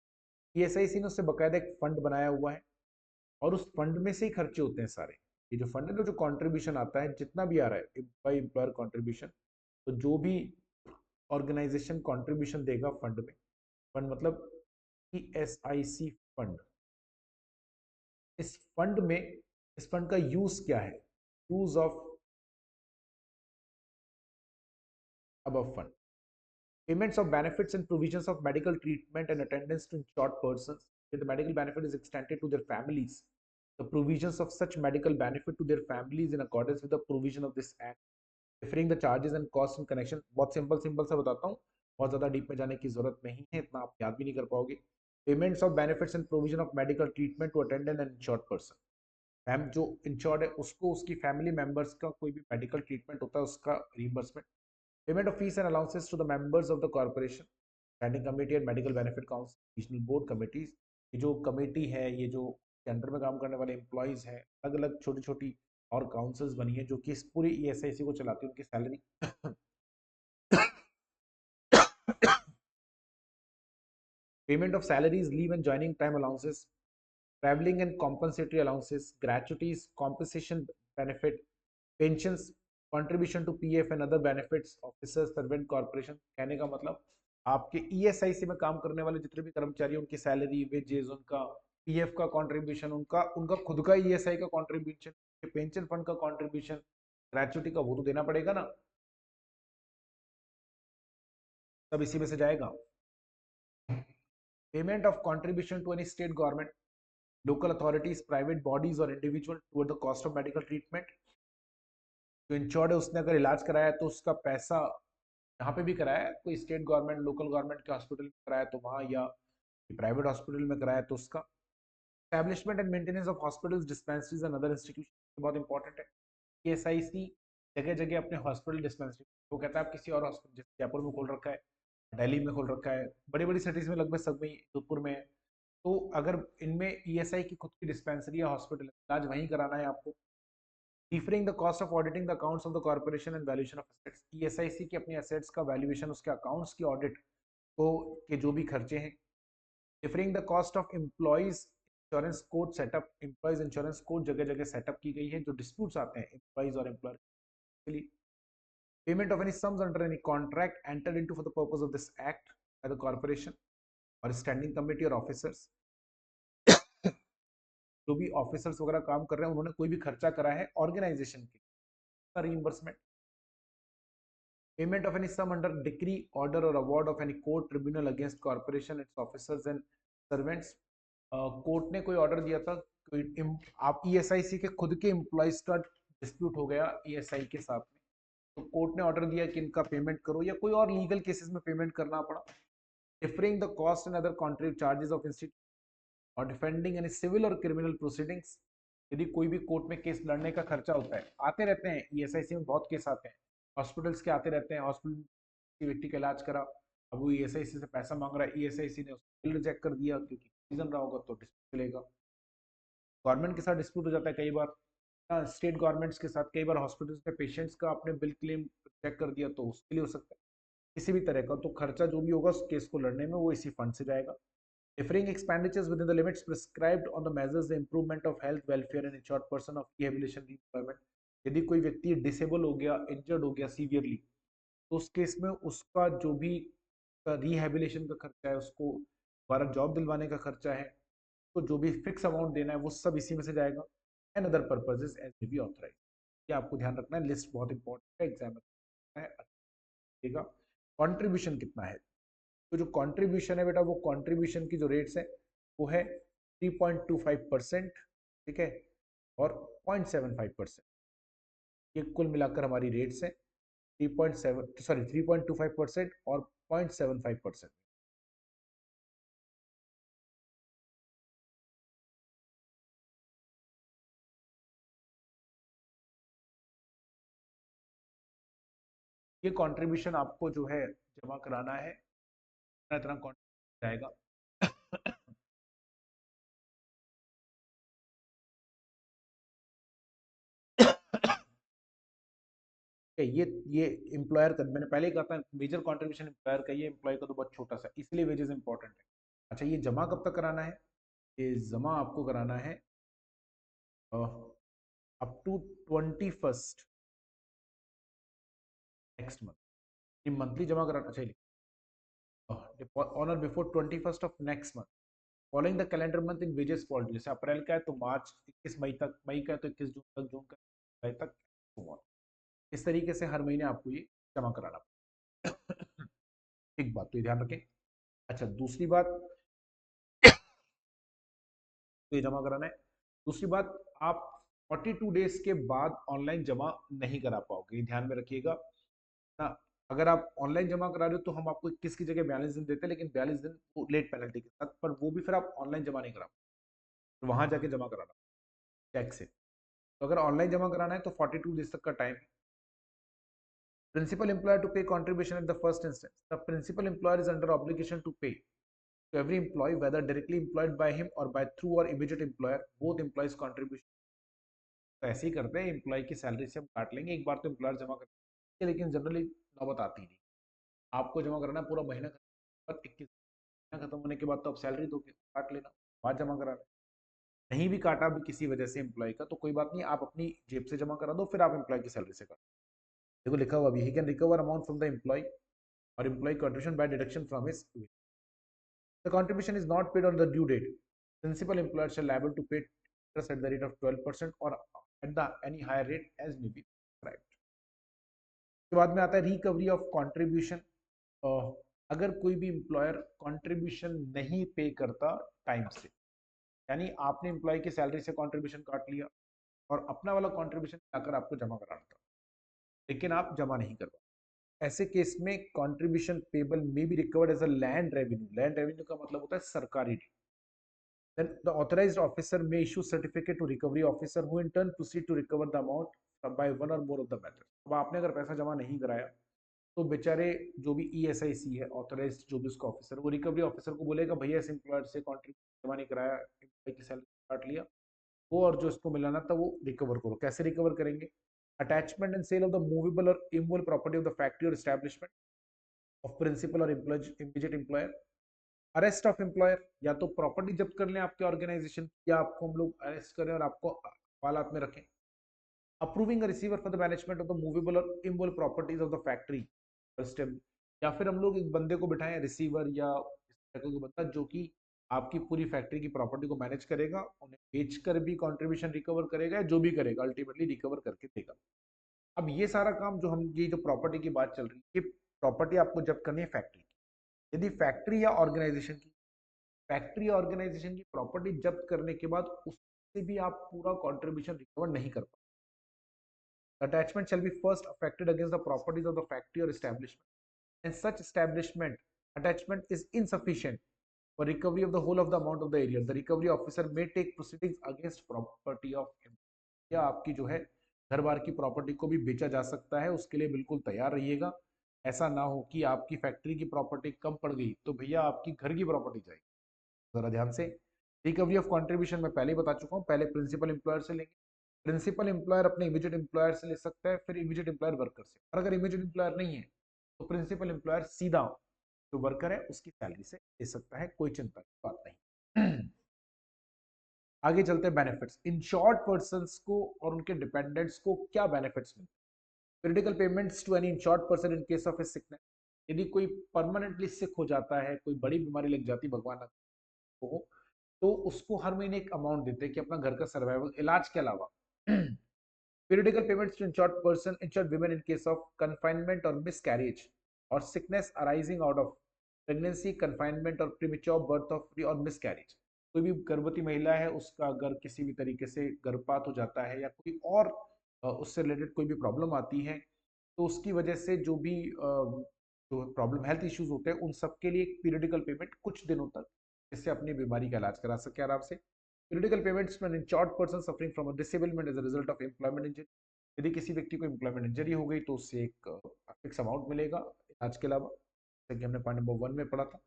ESIC ने उससे बकायदा एक फंड बनाया हुआ है और उस फंड में से ही खर्चे होते हैं सारे। ये जो फंड है ना, जो कंट्रीब्यूशन आता है जितना भी आ रहा है बाई एम्प्लॉयर कंट्रीब्यूशन, तो जो भी ऑर्गेनाइजेशन कंट्रीब्यूशन देगा फंड में, फंड मतलब ESIC फंड, इस फंड में, इस फंड का यूज क्या है, use of above fund, payments of benefits and provisions of medical treatment and attendance to insured persons if the medical benefit is extended to their families, the provisions of such medical benefit to their families in accordance with the provision of this act, differing the charges and cost in connection. बहुत simple simple सा बताता हूँ, बहुत ज़्यादा deep में जाने की जरूरत नहीं है, इतना आप याद भी नहीं कर पाओगे। Payments of benefits and provision of medical treatment to attendant and insured person. Ma'am जो इंश्योर्ड है उसको उसकी फैमिली मेंबर्स का कोई भी मेडिकल ट्रीटमेंट होता है उसका reimbursement. Payment of fees and allowances to the members of the corporation, standing committee and medical benefit council, regional board committees. ये जो कमेटी है, ये जो अंडर में काम करने वाले एम्प्लॉयज हैं, अलग अलग छोटी छोटी और काउंसिल्स बनी है जो कि इस पूरी ESIC को चलाती है, उनकी salary payment of salaries, leave and joining time allowances, traveling and compensatory allowances, gratuities, compensation benefit, pensions, contribution to PF and other benefits officer servant corporation, कहने का मतलब आपके ईएसआईसी में काम करने वाले जितने भी कर्मचारी, उनकी सैलरी, वेजेस, उनका पीएफ का कंट्रीब्यूशन, उनका उनका खुद का ईएसआई का कंट्रीब्यूशन, पेंशन फंड का कंट्रीब्यूशन, ग्रेचुटी का, वो तो देना पड़ेगा ना, सब इसी में से जाएगा। Payment of contribution to any state government, local authorities, private bodies और individual toward the cost of medical treatment. जो इंश्योर्ड है उसने अगर इलाज कराया है तो उसका पैसा, यहाँ पे भी कराया है, कोई स्टेट गवर्नमेंट लोकल गवर्नमेंट के हॉस्पिटल में कराया तो वहाँ, या प्राइवेट हॉस्पिटल में कराया तो उसका। Establishment and maintenance of hospitals, dispensaries and other institution, बहुत इंपॉर्टेंट है। ईएसआईसी जगह जगह अपने हॉस्पिटल डिस्पेंसरी, वो कहता है आप किसी और हॉस्पिटल, जैसे जयपुर में खोल रखा है, दिल्ली में खोल रखा है, बड़ी बड़ी सिटीज में लगभग सब में, जोधपुर में है, तो अगर इनमें ईएसआई की खुद की डिस्पेंसरी या हॉस्पिटल, इलाज वहीं कराना है आपको। Differing the cost of auditing the accounts of the corporation and valuation of assets, ESIC की अपनी एसेट्स का वैल्यूएशन, उसके अकाउंट्स की ऑडिट को के जो भी खर्चे हैं। Differing the cost of employees insurance code setup, employees insurance code जगह जगह सेटअप की गई है, जो डिस्प्यूट्स आते हैं एम्प्लॉइज और एम्प्लॉयर के लिए। Payment of any sums under any contract entered into for the purpose of this act by the corporation और स्टैंडिंग कमेटी और ऑफिसर्स, जो भी ऑफिसर्स वगैरह काम कर रहे हैं, उन्होंने कोई भी खर्चा करा है ऑर्गेनाइजेशन के लिए, reimbursement. Payment of any sum under decree, order और award of any court, tribunal against corporation, its officers and servants. Court ने कोई ऑर्डर दिया था, कोई आप ईएसआईसी के खुद के एम्प्लॉइज का डिस्प्यूट हो गया ईएसआई के साथ में, तो कोर्ट ने ऑर्डर दिया कि इनका पेमेंट करो, या कोई और लीगल केसेस में पेमेंट करना पड़ा। Differing the cost and other country charges of institute और डिफेंडिंग एनी सिविल और क्रिमिनल प्रोसीडिंग्स, यदि कोई भी कोर्ट में केस लड़ने का खर्चा होता है, आते रहते हैं ईएसआईसी में बहुत केस आते हैं, हॉस्पिटल्स के आते रहते हैं, हॉस्पिटल की व्यक्ति का इलाज करा, अब वो ईएसआईसी से पैसा मांग रहा है, ईएसआईसी ने उसको रिजेक्ट कर दिया क्योंकि रीजन रहा होगा, तो डिस्प्यूट चलेगा। गवर्नमेंट के साथ डिस्प्यूट हो जाता है कई बार, स्टेट गवर्नमेंट्स के साथ, कई बार हॉस्पिटल्स में पेशेंट्स का आपने बिल क्लेम चेक कर दिया तो उसके लिए हो सकता है, किसी भी तरह का, तो खर्चा जो भी होगा उस केस को लड़ने में वो इसी फंड से जाएगा। Differing expenditures within the limits prescribed on the measures the improvement of health, welfare and insured person of rehabilitation reemployment, यदि कोई व्यक्ति डिसेबल हो गया, इंजर्ड हो गया सीवियरली, तो उस केस में उसका जो भी रिहेबिलिटेशन का खर्चा है, उसको दोबारा जॉब दिलवाने का खर्चा है, तो जो भी फिक्स अमाउंट देना है वो सब इसी में से जाएगा। And other purposes as may be authorise, ये आपको ध्यान रखना है, लिस्ट बहुत इंपॉर्टेंट है, एग्जाम में कॉन्ट्रीब्यूशन कितना है। तो जो कंट्रीब्यूशन है बेटा, वो कंट्रीब्यूशन की जो रेट्स है वो है 3.25%, ठीक है, और 0.75%, ये कुल मिलाकर हमारी रेट्स है 3.25% और 0.75%। ये कंट्रीब्यूशन आपको जो है जमा कराना है, इतना इतना कंट्रीब्यूशन जाएगा। ये एम्प्लॉयर का, मैंने पहले ही कहा था, मेजर कंट्रीब्यूशन एम्प्लॉयर का, ये एम्प्लॉय का तो बहुत छोटा सा, इसलिए वेजेस इंपॉर्टेंट है। अच्छा, ये जमा कब तक कराना है? ये जमा आपको कराना है up to 21st next month, ये मंथली जमा कराना चाहिए, ऑन और before 21st of next month, following the calendar month in wages fall, जैसे अप्रैल का है तो मार्च 21 मई तक, मई का है तो 21 जून तक, जून का जुलाई तक, so on। इस तरीके से हर महीने आपको ये जमा कराना पड़ेगा। एक बात तो ये ध्यान रखें। अच्छा, दूसरी बात, तो ये जमा कराना है। दूसरी बात, आप 42 डेज के बाद ऑनलाइन जमा नहीं करा पाओगे, ये ध्यान में रखिएगा ना। अगर आप ऑनलाइन जमा करा रहे हो तो हम आपको 21 की जगह 42 दिन देते हैं, लेकिन 42 दिन लेट पेनल्टी के साथ, पर वो भी फिर आप ऑनलाइन जमा नहीं करा, तो वहां जाके जमा कराना चेक से। तो अगर ऑनलाइन जमा कराना है तो 42 डेज तक का time. Principal employer to pay contribution at the first instance. The principal employer is under obligation to pay to every employee, whether directly employed by him or by through or immediate employer, both employees contribution। तो ऐसे ही करते हैं, employ की salary से हम काट लेंगे, एक बार तो एम्प्लॉयर जमा करते हैं, लेकिन जनरली नौबत आती नहीं, आपको जमा करना पूरा महीना, 21 महीना खत्म होने के बाद तो आप सैलरी दोगे, काट लेना, बाद जमा कराना। नहीं भी काटा भी किसी वजह से एम्प्लॉय का, तो कोई बात नहीं, आप अपनी जेब से जमा करा दो, फिर आप एम्प्लॉय की सैलरी से काटो। देखो लिखा हुआ भी, he can recover amount from the employee और employee contribution by deduction from his, the contribution is not paid on the due date, principal employer shall liable to pay interest at the rate of 12% or at the any higher rate as may be prescribed. उसके बाद में आता है recovery of contribution. अगर कोई भी employer contribution नहीं पे करता टाइम से, यानी आपने एम्प्लॉय की सैलरी से कंट्रीब्यूशन काट लिया और अपना वाला कंट्रीब्यूशन लाकर आपको जमा कराना था, लेकिन आप जमा नहीं कर पाए, ऐसे केस में contribution payable may be recovered as a land revenue. Land revenue का मतलब होता है सरकारी। Then the authorized officer may issue certificate to recovery officer who in turn proceed to recover the amount by one or more of the methods. अब आपने अगर पैसा जमा नहीं कराया तो बेचारे जो भी ESIC है, ऑथराइज्ड जो भी उसका ऑफिसर, वो रिकवरी ऑफिसर को बोलेगा भैया इस एम्प्लॉयर से कॉन्ट्रीब्यूशन जमा नहीं कराया, एम्प्लॉय की सैलरी काट लिया, वो और जो इसको मिलाना था वो रिकवर करो। कैसे रिकवर करेंगे? Attachment and sale of the movable और immovable property of the factory और एस्टैब्लिशमेंट ऑफ प्रिंसिपल और immediate employer. Arrest of employer, या तो प्रॉपर्टी जब्त कर लें आपके ऑर्गेनाइजेशन, या आपको हम लोग अरेस्ट करें और आपको हवालात में रखें। Approving receiver for the management of the movable और immovable properties of the factory, या फिर हम लोग एक बंदे को बिठाएं रिसीवर या इस तरह का बंदा जो कि आपकी पूरी फैक्ट्री की प्रॉपर्टी को मैनेज करेगा, उन्हें बेचकर भी कंट्रीब्यूशन रिकवर करेगा, जो भी करेगा अल्टीमेटली रिकवर करके देगा। अब ये सारा काम जो हम, ये जो प्रॉपर्टी की बात चल रही है, ये प्रॉपर्टी आपको जब्त करनी है फैक्ट्री की। यदि फैक्ट्री या ऑर्गेनाइजेशन की, फैक्ट्री ऑर्गेनाइजेशन की प्रॉपर्टी जब्त करने के बाद उससे भी आप पूरा कंट्रीब्यूशन रिकवर नहीं कर पाते। Attachment shall be first affected against the properties of the factory or establishment, and such establishment attachment is insufficient for recovery of the whole of the amount of the area. The recovery officer may take proceedings against property of, या आपकी जो है घर बार की property को भी बेचा जा सकता है, उसके लिए बिल्कुल तैयार रहिएगा। ऐसा ना हो कि आपकी फैक्ट्री की प्रॉपर्टी कम पड़ गई तो भैया आपकी घर की प्रॉपर्टी जाएगी। जरा ध्यान से, रिकवरी ऑफ कंट्रीब्यूशन मैं पहले ही बता चुका हूँ, पहले प्रिंसिपल एम्प्लॉयर से लेंगे, प्रिंसिपल एम्प्लॉयर अपने इमीडिएट एम्प्लॉयर से ले सकता है, फिर इमीडिएट एम्प्लॉयर वर्कर से, और अगर इमीडिएट एम्प्लॉयर नहीं है तो प्रिंसिपल एम्प्लॉयर सीधा जो वर्कर है उसकी सैलरी से ले सकता है, कोई चिंता की बात नहीं। आगे चलते हैं बेनिफिट्स। इंश्योर्ड पर्संस को और उनके डिपेंडेंट्स को क्या बेनिफिट्स मिलते हैं? Critical payments to any insured person in case of a sickness, यदि कोई परमानेंटली सिक हो जाता है, कोई बड़ी बीमारी लग जाती भगवान को, तो उसको हर महीने एक अमाउंट देते हैं कि अपना घर का सर्वाइवल, इलाज के अलावा। Periodical payments to insured person, insured women in case of confinement or miscarriage or sickness arising out of pregnancy, confinement or premature birth of or miscarriage। कोई भी गर्भवती महिला है, उसका अगर किसी भी तरीके से गर्भपात हो जाता है या कोई और उससे रिलेटेड कोई भी प्रॉब्लम आती है, तो उसकी वजह से जो भी जो प्रॉब्लम हेल्थ इश्यूज होते हैं, उन सब के लिए एक पीरियडिकल पेमेंट कुछ दिनों तक, जिससे अपनी बीमारी का इलाज करा सके आराम से। पीरियडिकल पेमेंट्स में insured person suffering from a disablement as a result of employment injury, यदि किसी व्यक्ति को एम्प्लॉयमेंट इंजरी हो गई तो उससे एक फिक्स अमाउंट मिलेगा इलाज के अलावा, जैसे कि हमने पॉइंट नंबर 1 में पढ़ा था।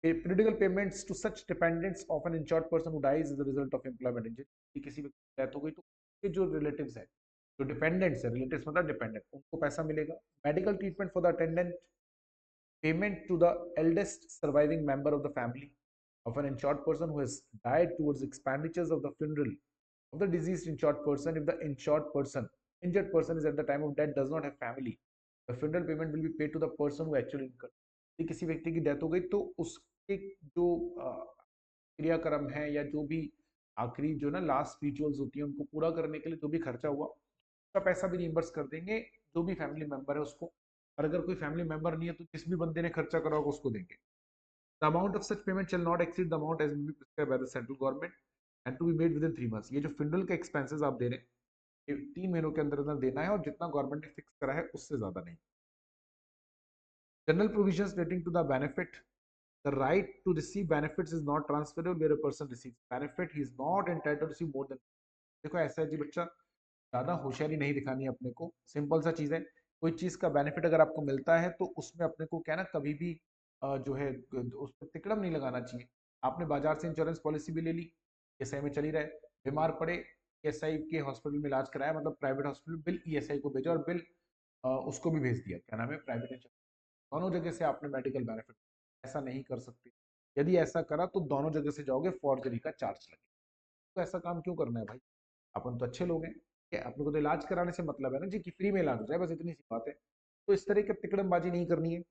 Periodical payments to such dependents of an insured person who dies as a result of employment injury, किसी व्यक्ति की डेथ हो गई तो उसके जो रिलेटिव्स है, जो डिपेंडेंट्स है, रिलेटिव्स मतलब डिपेंडेंट, उनको पैसा मिलेगा। Medical treatment for the attendant, payment to the eldest surviving member of the family of an insured person who has died towards expenditures of the funeral of the deceased insured person. If the injured person is at the time of death does not have family, the funeral payment will be paid to the person who actually incurred. यदि किसी व्यक्ति की death हो गई तो उसके जो क्रियाक्रम है या जो भी आखिरी जो ना लास्ट रिचुअल्स होती है, उनको पूरा करने के लिए जो भी खर्चा हुआ उसका पैसा भी रिइंबर्स कर देंगे जो भी फैमिली मेंबर है उसको, और अगर कोई फैमिली मेंबर नहीं है तो जिस भी बंदे ने खर्चा करा होगा उसको देंगे। The amount of such payment shall not exceed the amount as be prescribed by the central government and to be made within 3 months. ये जो फ्यूनरल के एक्सपेंसेस आप दे रहे हैं, ये 3 महीनों के अंदर अंदर देना है, और जितना गवर्नमेंट ने फिक्स करा है उससे ज्यादा नहीं। General provisions relating to the benefit, the right to receive benefits is not transferable where a person receives benefit he is not entitled to receive more than। देखो ऐसा है जी बच्चा, ज्यादा होशियारी नहीं दिखानी है अपने को, सिंपल सा चीज है। कोई चीज का बेनिफिट अगर आपको मिलता है तो उसमें अपने को क्या ना, कभी भी जो है उस पर तिकड़म नहीं लगाना चाहिए। आपने बाजार से इंश्योरेंस पॉलिसी भी ले ली, ईएसआई में चली रहे, बीमार पड़े, ईएसआई के हॉस्पिटल में इलाज कराया, मतलब प्राइवेट हॉस्पिटल, बिल ईएसआई को भेजा और बिल उसको भी भेज दिया, क्या नाम है, प्राइवेट इंश्योरेंस, दोनों जगह से आपने मेडिकल बेनिफिट। ऐसा नहीं कर सकते, यदि ऐसा करा तो दोनों जगह से जाओगे, फॉर्जरी का चार्ज लगेगा। तो ऐसा काम क्यों करना है भाई, अपन तो अच्छे लोग हैं। अपने को तो इलाज कराने से मतलब है ना जी कि फ्री में इलाज हो जाए, बस इतनी सी बात है। तो इस तरह की तिकड़मबाजी नहीं करनी है।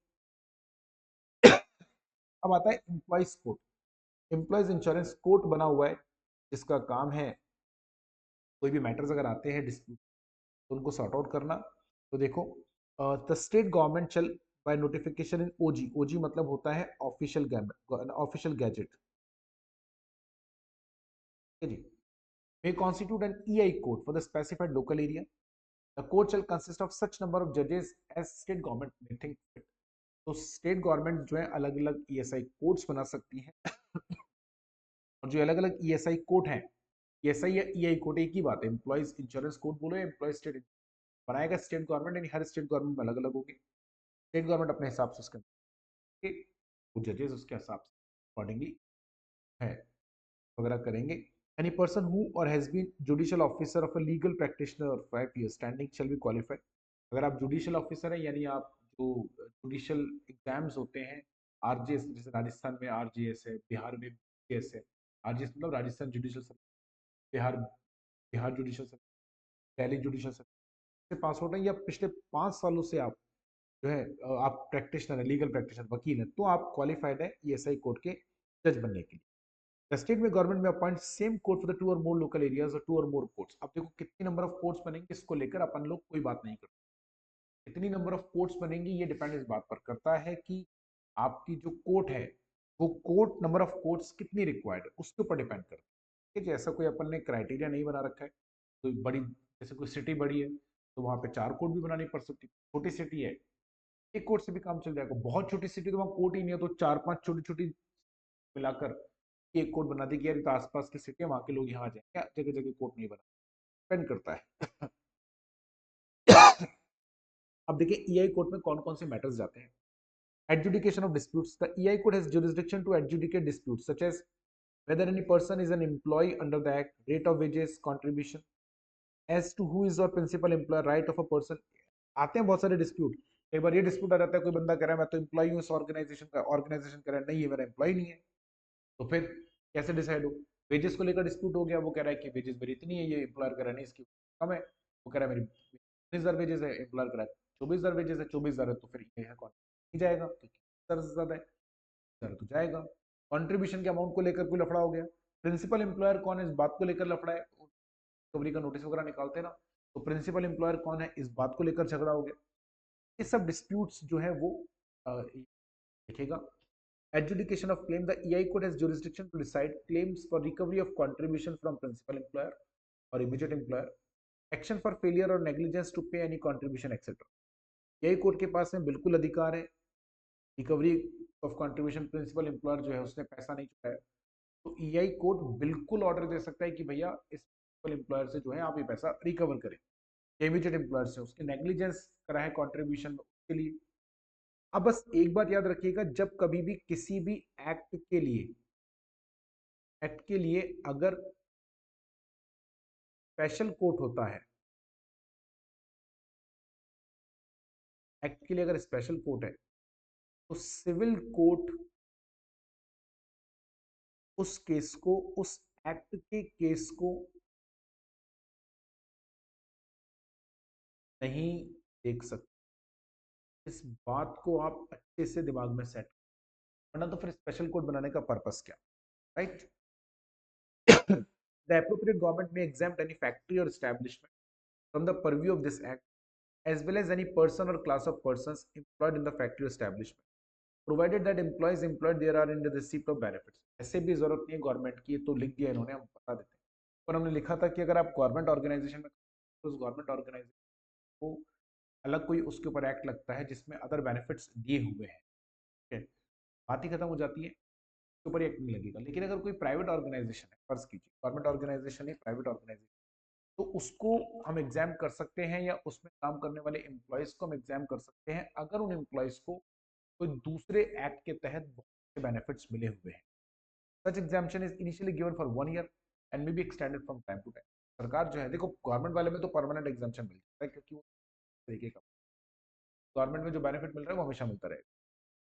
अब आता है employees code. Employees insurance code बना हुआ है, जिसका काम है कोई भी मैटर्स अगर आते हैं डिस्प्यूट तो उनको सॉर्ट आउट करना। तो देखो, the state government shall by notification in OG. OG मतलब होता है ऑफिशियल गैजेट, ठीक है जी। May constitute an EI code for the specified local area. The code shall consist of such number of judges as state government may think fit। तो state government जो है अलग अलग ईएसआई कोड्स बना सकती है। और जो अलग अलग ईएसआई कोड हैं, ईएसआई या ईआई कोड एक ही बात है, एम्प्लॉइज इंश्योरेंस कोड बोलो या एम्प्लॉइज स्टेट बनाएगा स्टेट गवर्नमेंट, यानी हर स्टेट गवर्नमेंट में अलग अलग होगी। स्टेट गवर्नमेंट अपने हिसाब से उसके वो जजेस उसके हिसाब से अकॉर्डिंगली है वगैरह करेंगे। Any person who or has been judicial officer of a legal practitioner 5 years standing shall be qualified. अगर आप जुडिशियल ऑफिसर हैं, यानी आप जो जुडिशियल एग्जाम्स होते हैं, आरजीएस, जैसे राजस्थान में आरजीएस है, बिहार में बीएस है। आरजीएस मतलब Rajasthan judicial service, Bihar Bihar judicial service, Delhi judicial service से पास आउट है, या पिछले 5 सालों से आप जो है आप प्रैक्टिशनर है, लीगल प्रैक्टिशनर वकील है, तो आप क्वालिफाइड है ईएसआई कोर्ट के जज बनने के लिए। The state में गवर्नमेंट में appoint same court for the 2 or more local areas और 2 or more कोर्ट्स। अब देखो कितनी नंबर ऑफ कोर्ट्स बनेंगे, इसको लेकर अपन लोग कोई बात नहीं करते। कितनी नंबर ऑफ कोर्ट्स बनेंगी ये डिपेंड इस बात पर करता है कि आपकी जो कोर्ट है वो कोर्ट नंबर ऑफ कोर्ट्स कितनी रिक्वायर्ड है, उसके ऊपर डिपेंड करता है। ठीक है, ऐसा कोई अपन ने क्राइटेरिया नहीं बना रखा है। कोई बड़ी, जैसे कोई सिटी बड़ी है तो वहां पे 4 कोर्ट भी बनानी पड़ सकती है। छोटी सिटी है, एक कोर्ट से भी काम चल जाएगा। बहुत छोटी सिटी तो वहाँ कोर्ट ही नहीं है, तो 4-5 छोटी छोटी मिलाकर एक कोर्ट बना दी कि यार तो आसपास की सिटी है, वहां के लोग यहाँ आ जाए, क्या जगह जगह कोर्ट नहीं बना, डिपेंड करता है। अब देखिए ईआई कोर्ट में कौन कौन से मैटर्स जाते हैं। Adjudication of disputes. The EI court has jurisdiction to adjudicate disputes such as whether any person is an employee under the act, rate of wages, contribution, as to who is or principal employer, right of a person। आते हैं बहुत सारे dispute. एक बार ये dispute आ जाता है, कोई बंदा कह रहा है मैं तो एम्प्लॉई हूँ इस ऑर्गेनाइजेशन का, ऑर्गेनाइजेशन कह रहा है नहीं ये मेरा एम्प्लॉय नहीं है। तो फिर कैसे डिसाइड हो। वेजेस को लेकर डिस्प्यूट हो गया, वो कह रहा है कि वेजेस मेरी इतनी है, ये एम्प्लॉयर कह रहा है नहीं इसकी कम है। वो कह रहा है मेरी 19,000 वेजेस है, एम्प्लॉयर कह रहा है 24,000 वेजेस है, 24,000 है, तो फिर ये है कौन नहीं जाएगा क्योंकि 10,000 से ज्यादा है, सर तो जाएगा। कंट्रीब्यूशन के अमाउंट को लेकर कोई लफड़ा हो गया, प्रिंसिपल एम्प्लॉयर कौन है इस बात को लेकर लफड़ा है, रिकवरी का नोटिस वगैरह निकालते हैं ना, तो प्रिंसिपल एम्प्लॉयर कौन है इस बात को लेकर झगड़ा हो गया। ये सब डिस्प्यूट्स जो है वो देखेगा। Adjudication of claim. The EI court has jurisdiction to decide claims for recovery of contribution from principal employer or immediate employer, action for failure or negligence to pay any contribution, etc. EI court के पास में बिल्कुल अधिकार है recovery of contribution. Principal employer जो है उसने पैसा नहीं चुकाया, तो ईआई कोर्ट बिल्कुल ऑर्डर दे सकता है कि भैया इस प्रिंसिपल एम्प्लॉयर से जो है आप ये पैसा रिकवर करें। इमीडिएट एम्प्लॉयर से उसके नेग्लिजेंस करा है कंट्रीब्यूशन उसके लिए। अब बस एक बात याद रखिएगा, जब कभी भी किसी भी एक्ट के लिए अगर स्पेशल कोर्ट होता है, एक्ट के लिए अगर स्पेशल कोर्ट है, तो सिविल कोर्ट उस केस को, उस एक्ट के केस को नहीं देख सकते। इस बात को आप अच्छे से दिमाग में सेट, वरना तो फिर स्पेशल कोर्ट बनाने का पर्पस क्या, right. The appropriate government may exempt any factory or establishment from the purview of this act, as well as any person or class of persons employed in the factory establishment, provided that employees employed there are in the receipt of benefits। ऐसे भी जरूरत नहीं है government की, तो लिख दिया इन्होंने, हम बता देते हैं। पर हमने लिखा था कि अगर आप गवर्नमेंट ऑर्गेनाइजेशन में, तो उस गवर्नमेंट ऑर्गेनाइजेशन को अलग कोई उसके ऊपर एक्ट लगता है जिसमें अदर बेनिफिट्स दिए हुए हैं, ठीक है, बात ही खत्म हो जाती है, उसके ऊपर एक्ट नहीं लगेगा। लेकिन अगर कोई प्राइवेट ऑर्गेनाइजेशन है, फर्ज कीजिए गवर्नमेंट ऑर्गेनाइजेशन है, प्राइवेट ऑर्गेनाइजेशन, तो उसको हम एग्जाम कर सकते हैं, या उसमें काम करने वाले एम्प्लॉयज को हम एग्जाम कर सकते हैं अगर उन एम्प्लॉयज को कोई दूसरे एक्ट के तहत बहुत से बेनिफिट्स मिले हुए हैं। Such exemption is initially given for 1 year and may be extended from time to time. सरकार जो है, देखो गवर्नमेंट वाले में तो परमानेंट एग्जाम्पशन मिल जाता है, क्योंकि वो तरीके का गवर्नमेंट में जो बेनिफिट मिल रहा है वो हमेशा मिलता रहेगा।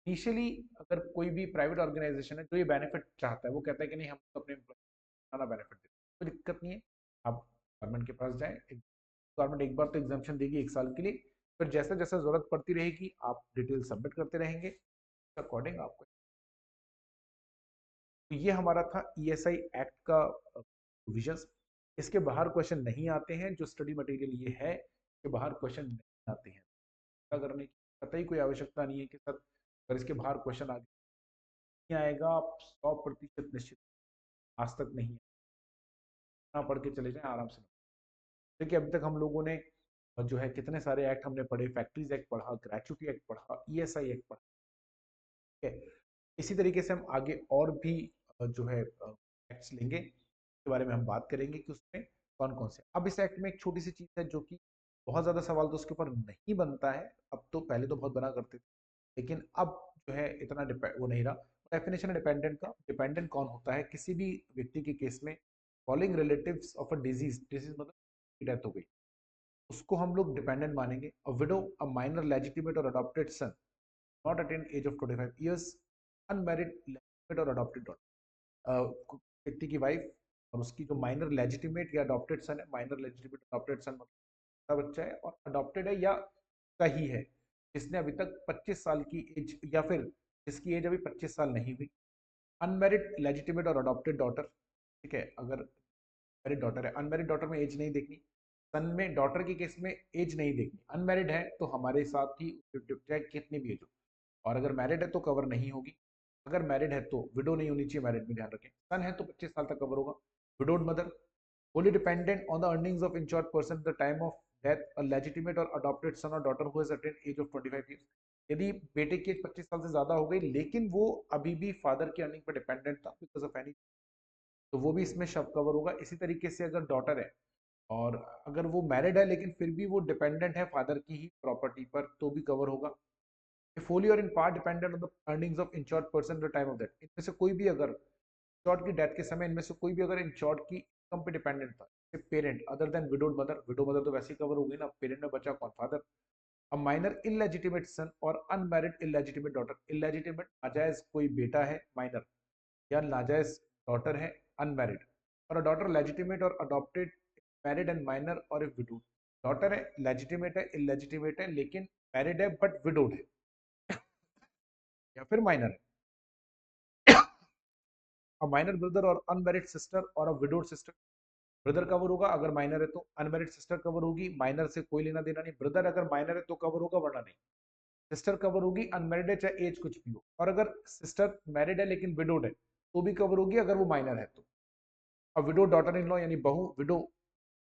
इनिशियली अगर कोई भी प्राइवेट ऑर्गेनाइजेशन है जो ये बेनिफिट चाहता है, वो कहता है कि नहीं हम तो अपने एम्प्लॉय बेनिफिट देते हैं, कोई दिक्कत नहीं है, आप गवर्नमेंट के पास जाएं, गवर्नमेंट एक बार तो एग्जामेशन देगी 1 साल के लिए, फिर जैसा जैसा जरूरत पड़ती रहेगी आप डिटेल सबमिट करते रहेंगे, अकॉर्डिंग आपको। तो ये हमारा था ईएसआई एक्ट का प्रोविजंस। इसके बाहर क्वेश्चन नहीं आते हैं, जो स्टडी मटेरियल ये है इसके बाहर क्वेश्चन नहीं आते हैं, क्या करने की कतई कोई आवश्यकता नहीं है कि सर अगर इसके बाहर क्वेश्चन आगे नहीं आएगा आप 100% निश्चित, आज तक नहीं है, ना पढ़ के चले जाएं आराम से। देखिए अभी तक हम लोगों ने जो है कितने सारे एक्ट हमने पढ़े, फैक्ट्रीज एक्ट पढ़ा, ग्रेचुटी एक्ट पढ़ा, ईएसआई एक्ट पढ़ा, ठीक है। इसी तरीके से हम आगे और भी जो है एक्ट्स लेंगे, के बारे में हम बात करेंगे कि उसमें कौन कौन से। अब इस एक्ट में एक छोटी सी चीज है जो कि बहुत ज्यादा सवाल तो उसके ऊपर नहीं बनता है, अब तो पहले तो बहुत बना करते थे, लेकिन अब जो है इतना वो नहीं रहा। डेफिनेशन है डिपेंडेंट का, डिपेंडेंट कौन होता है किसी भी व्यक्ति के केस में, following relatives of a deceased, deceased मतलब डेथ हो गई, उसको हम लोग डिपेंडेंट मानेंगे। A widow, a minor legitimate और adopted son not attain age of 25 years, unmarried legitimate और अडॉप्टेड डॉटर, व्यक्ति की वाइफ और उसकी जो माइनर लेजिटिमेट या अडॉप्टेड सन है, माइनर लेजिटिमेट अडॉप्टेड सन मतलब बच्चा है और अडॉप्टेड है या का ही है, जिसने अभी तक 25 साल की एज या फिर जिसकी एज अभी 25 साल नहीं हुई। अनमैरिड लेजिटिमेट और अडॉप्टेड डॉटर, ठीक है, अगर मैरिड डॉटर है, अनमैरिड डॉटर में एज नहीं देखनी, सन में डॉटर के केस में एज नहीं देखनी, अनमैरिड है तो हमारे साथ ही चाहे कितनी भी एज हो, और अगर मैरिड है तो कवर नहीं होगी। अगर मैरिड है तो विडो नहीं होनी चाहिए, मैरिड में ध्यान रखें। सन है तो 25 साल तक कवर होगा। Widowed mother, wholly dependent on the earnings of insured person at the time of death, a legitimate or adopted son or daughter who has attained age of 25 years। यदि बेटे की एज 25 साल से ज्यादा हो गई लेकिन वो अभी भी फादर की अर्निंग पर डिपेंडेंट था बिकॉज ऑफ एनी, तो वो भी इसमें शब कवर होगा। इसी तरीके से अगर डॉटर है और अगर वो मैरिड है लेकिन फिर भी वो डिपेंडेंट है फादर की ही प्रॉपर्टी पर, तो भी कवर होगा। fully or in part dependent on the earnings of insured person at the time of death, इनमें से कोई भी अगर इंश्योर्ड की डेथ के समय इनमें से कोई भी अगर इंश्योर्ड की इनकम पे डिपेंडेंट था, parent other than widowed mother, window mother तो वैसे ही कवर हो गई ना, पेरेंट में बचा कौन, फादर। अ माइनर इलेजिटिमेट सन और अनमैरिड इलेजिटिमेट डॉटर, इलेजिटिमेट नाजायज कोई बेटा है माइनर, या नाजायज डॉटर है अनमैरिड, और अ डॉटर लेजिटिमेट और अडॉप्टेड मैरिड एंड माइनर और ए विडोड, डॉटर है लेजिटिमेट है इलेजिटिमेट है लेकिन मैरिड है बट विडोड है या फिर माइनर है। अ माइनर ब्रदर और अनमैरिड सिस्टर और अ विडोड सिस्टर, ब्रदर कवर होगा अगर माइनर है तो, अनमैरिड सिस्टर कवर होगी, माइनर से कोई लेना देना नहीं, ब्रदर अगर माइनर है तो कवर होगा वरना नहीं, सिस्टर कवर होगी अनमैरिड है चाहे एज कुछ भी हो, और अगर सिस्टर मैरिड है लेकिन विडोड है तो भी कवर होगी अगर वो माइनर है तो। अब विडो डॉटर इन लॉ यानी बहू, widow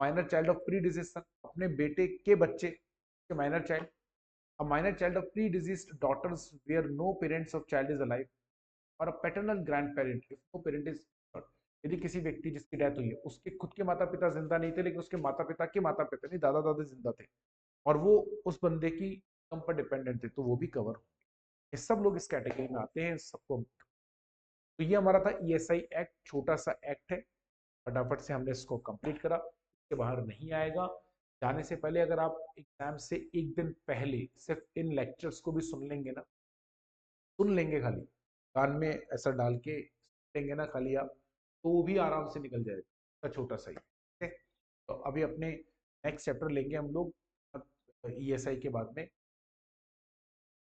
minor child of predeceased son, अपने बेटे के बच्चे के minor child, a minor child of predeceased daughters where no parents of child is alive, और a paternal grandparent if no parent is, यदि किसी व्यक्ति जिसकी डेथ हुई है उसके खुद के माता पिता जिंदा नहीं थे लेकिन उसके माता पिता के माता पिता नहीं दादा दादी जिंदा थे और वो उस बंदे की इनकम पर डिपेंडेंट थे, तो वो भी कवर हो, ये सब लोग इस कैटेगरी में आते हैं सबको। तो ये हमारा था ईएसआई एक्ट, छोटा सा एक्ट है, फटाफट से हमने इसको कंप्लीट करा, इसके बाहर नहीं आएगा। जाने से पहले अगर आप एग्जाम से एक दिन पहले सिर्फ इन लेक्चर्स को भी सुन लेंगे ना, सुन लेंगे खाली कान में ऐसा डाल के लेंगे ना खाली आप, तो वो भी आराम से निकल जाएगा, छोटा सा ही, ठीक है। तो अभी अपने नेक्स्ट चैप्टर लेंगे हम लोग ईएसआई के बाद में।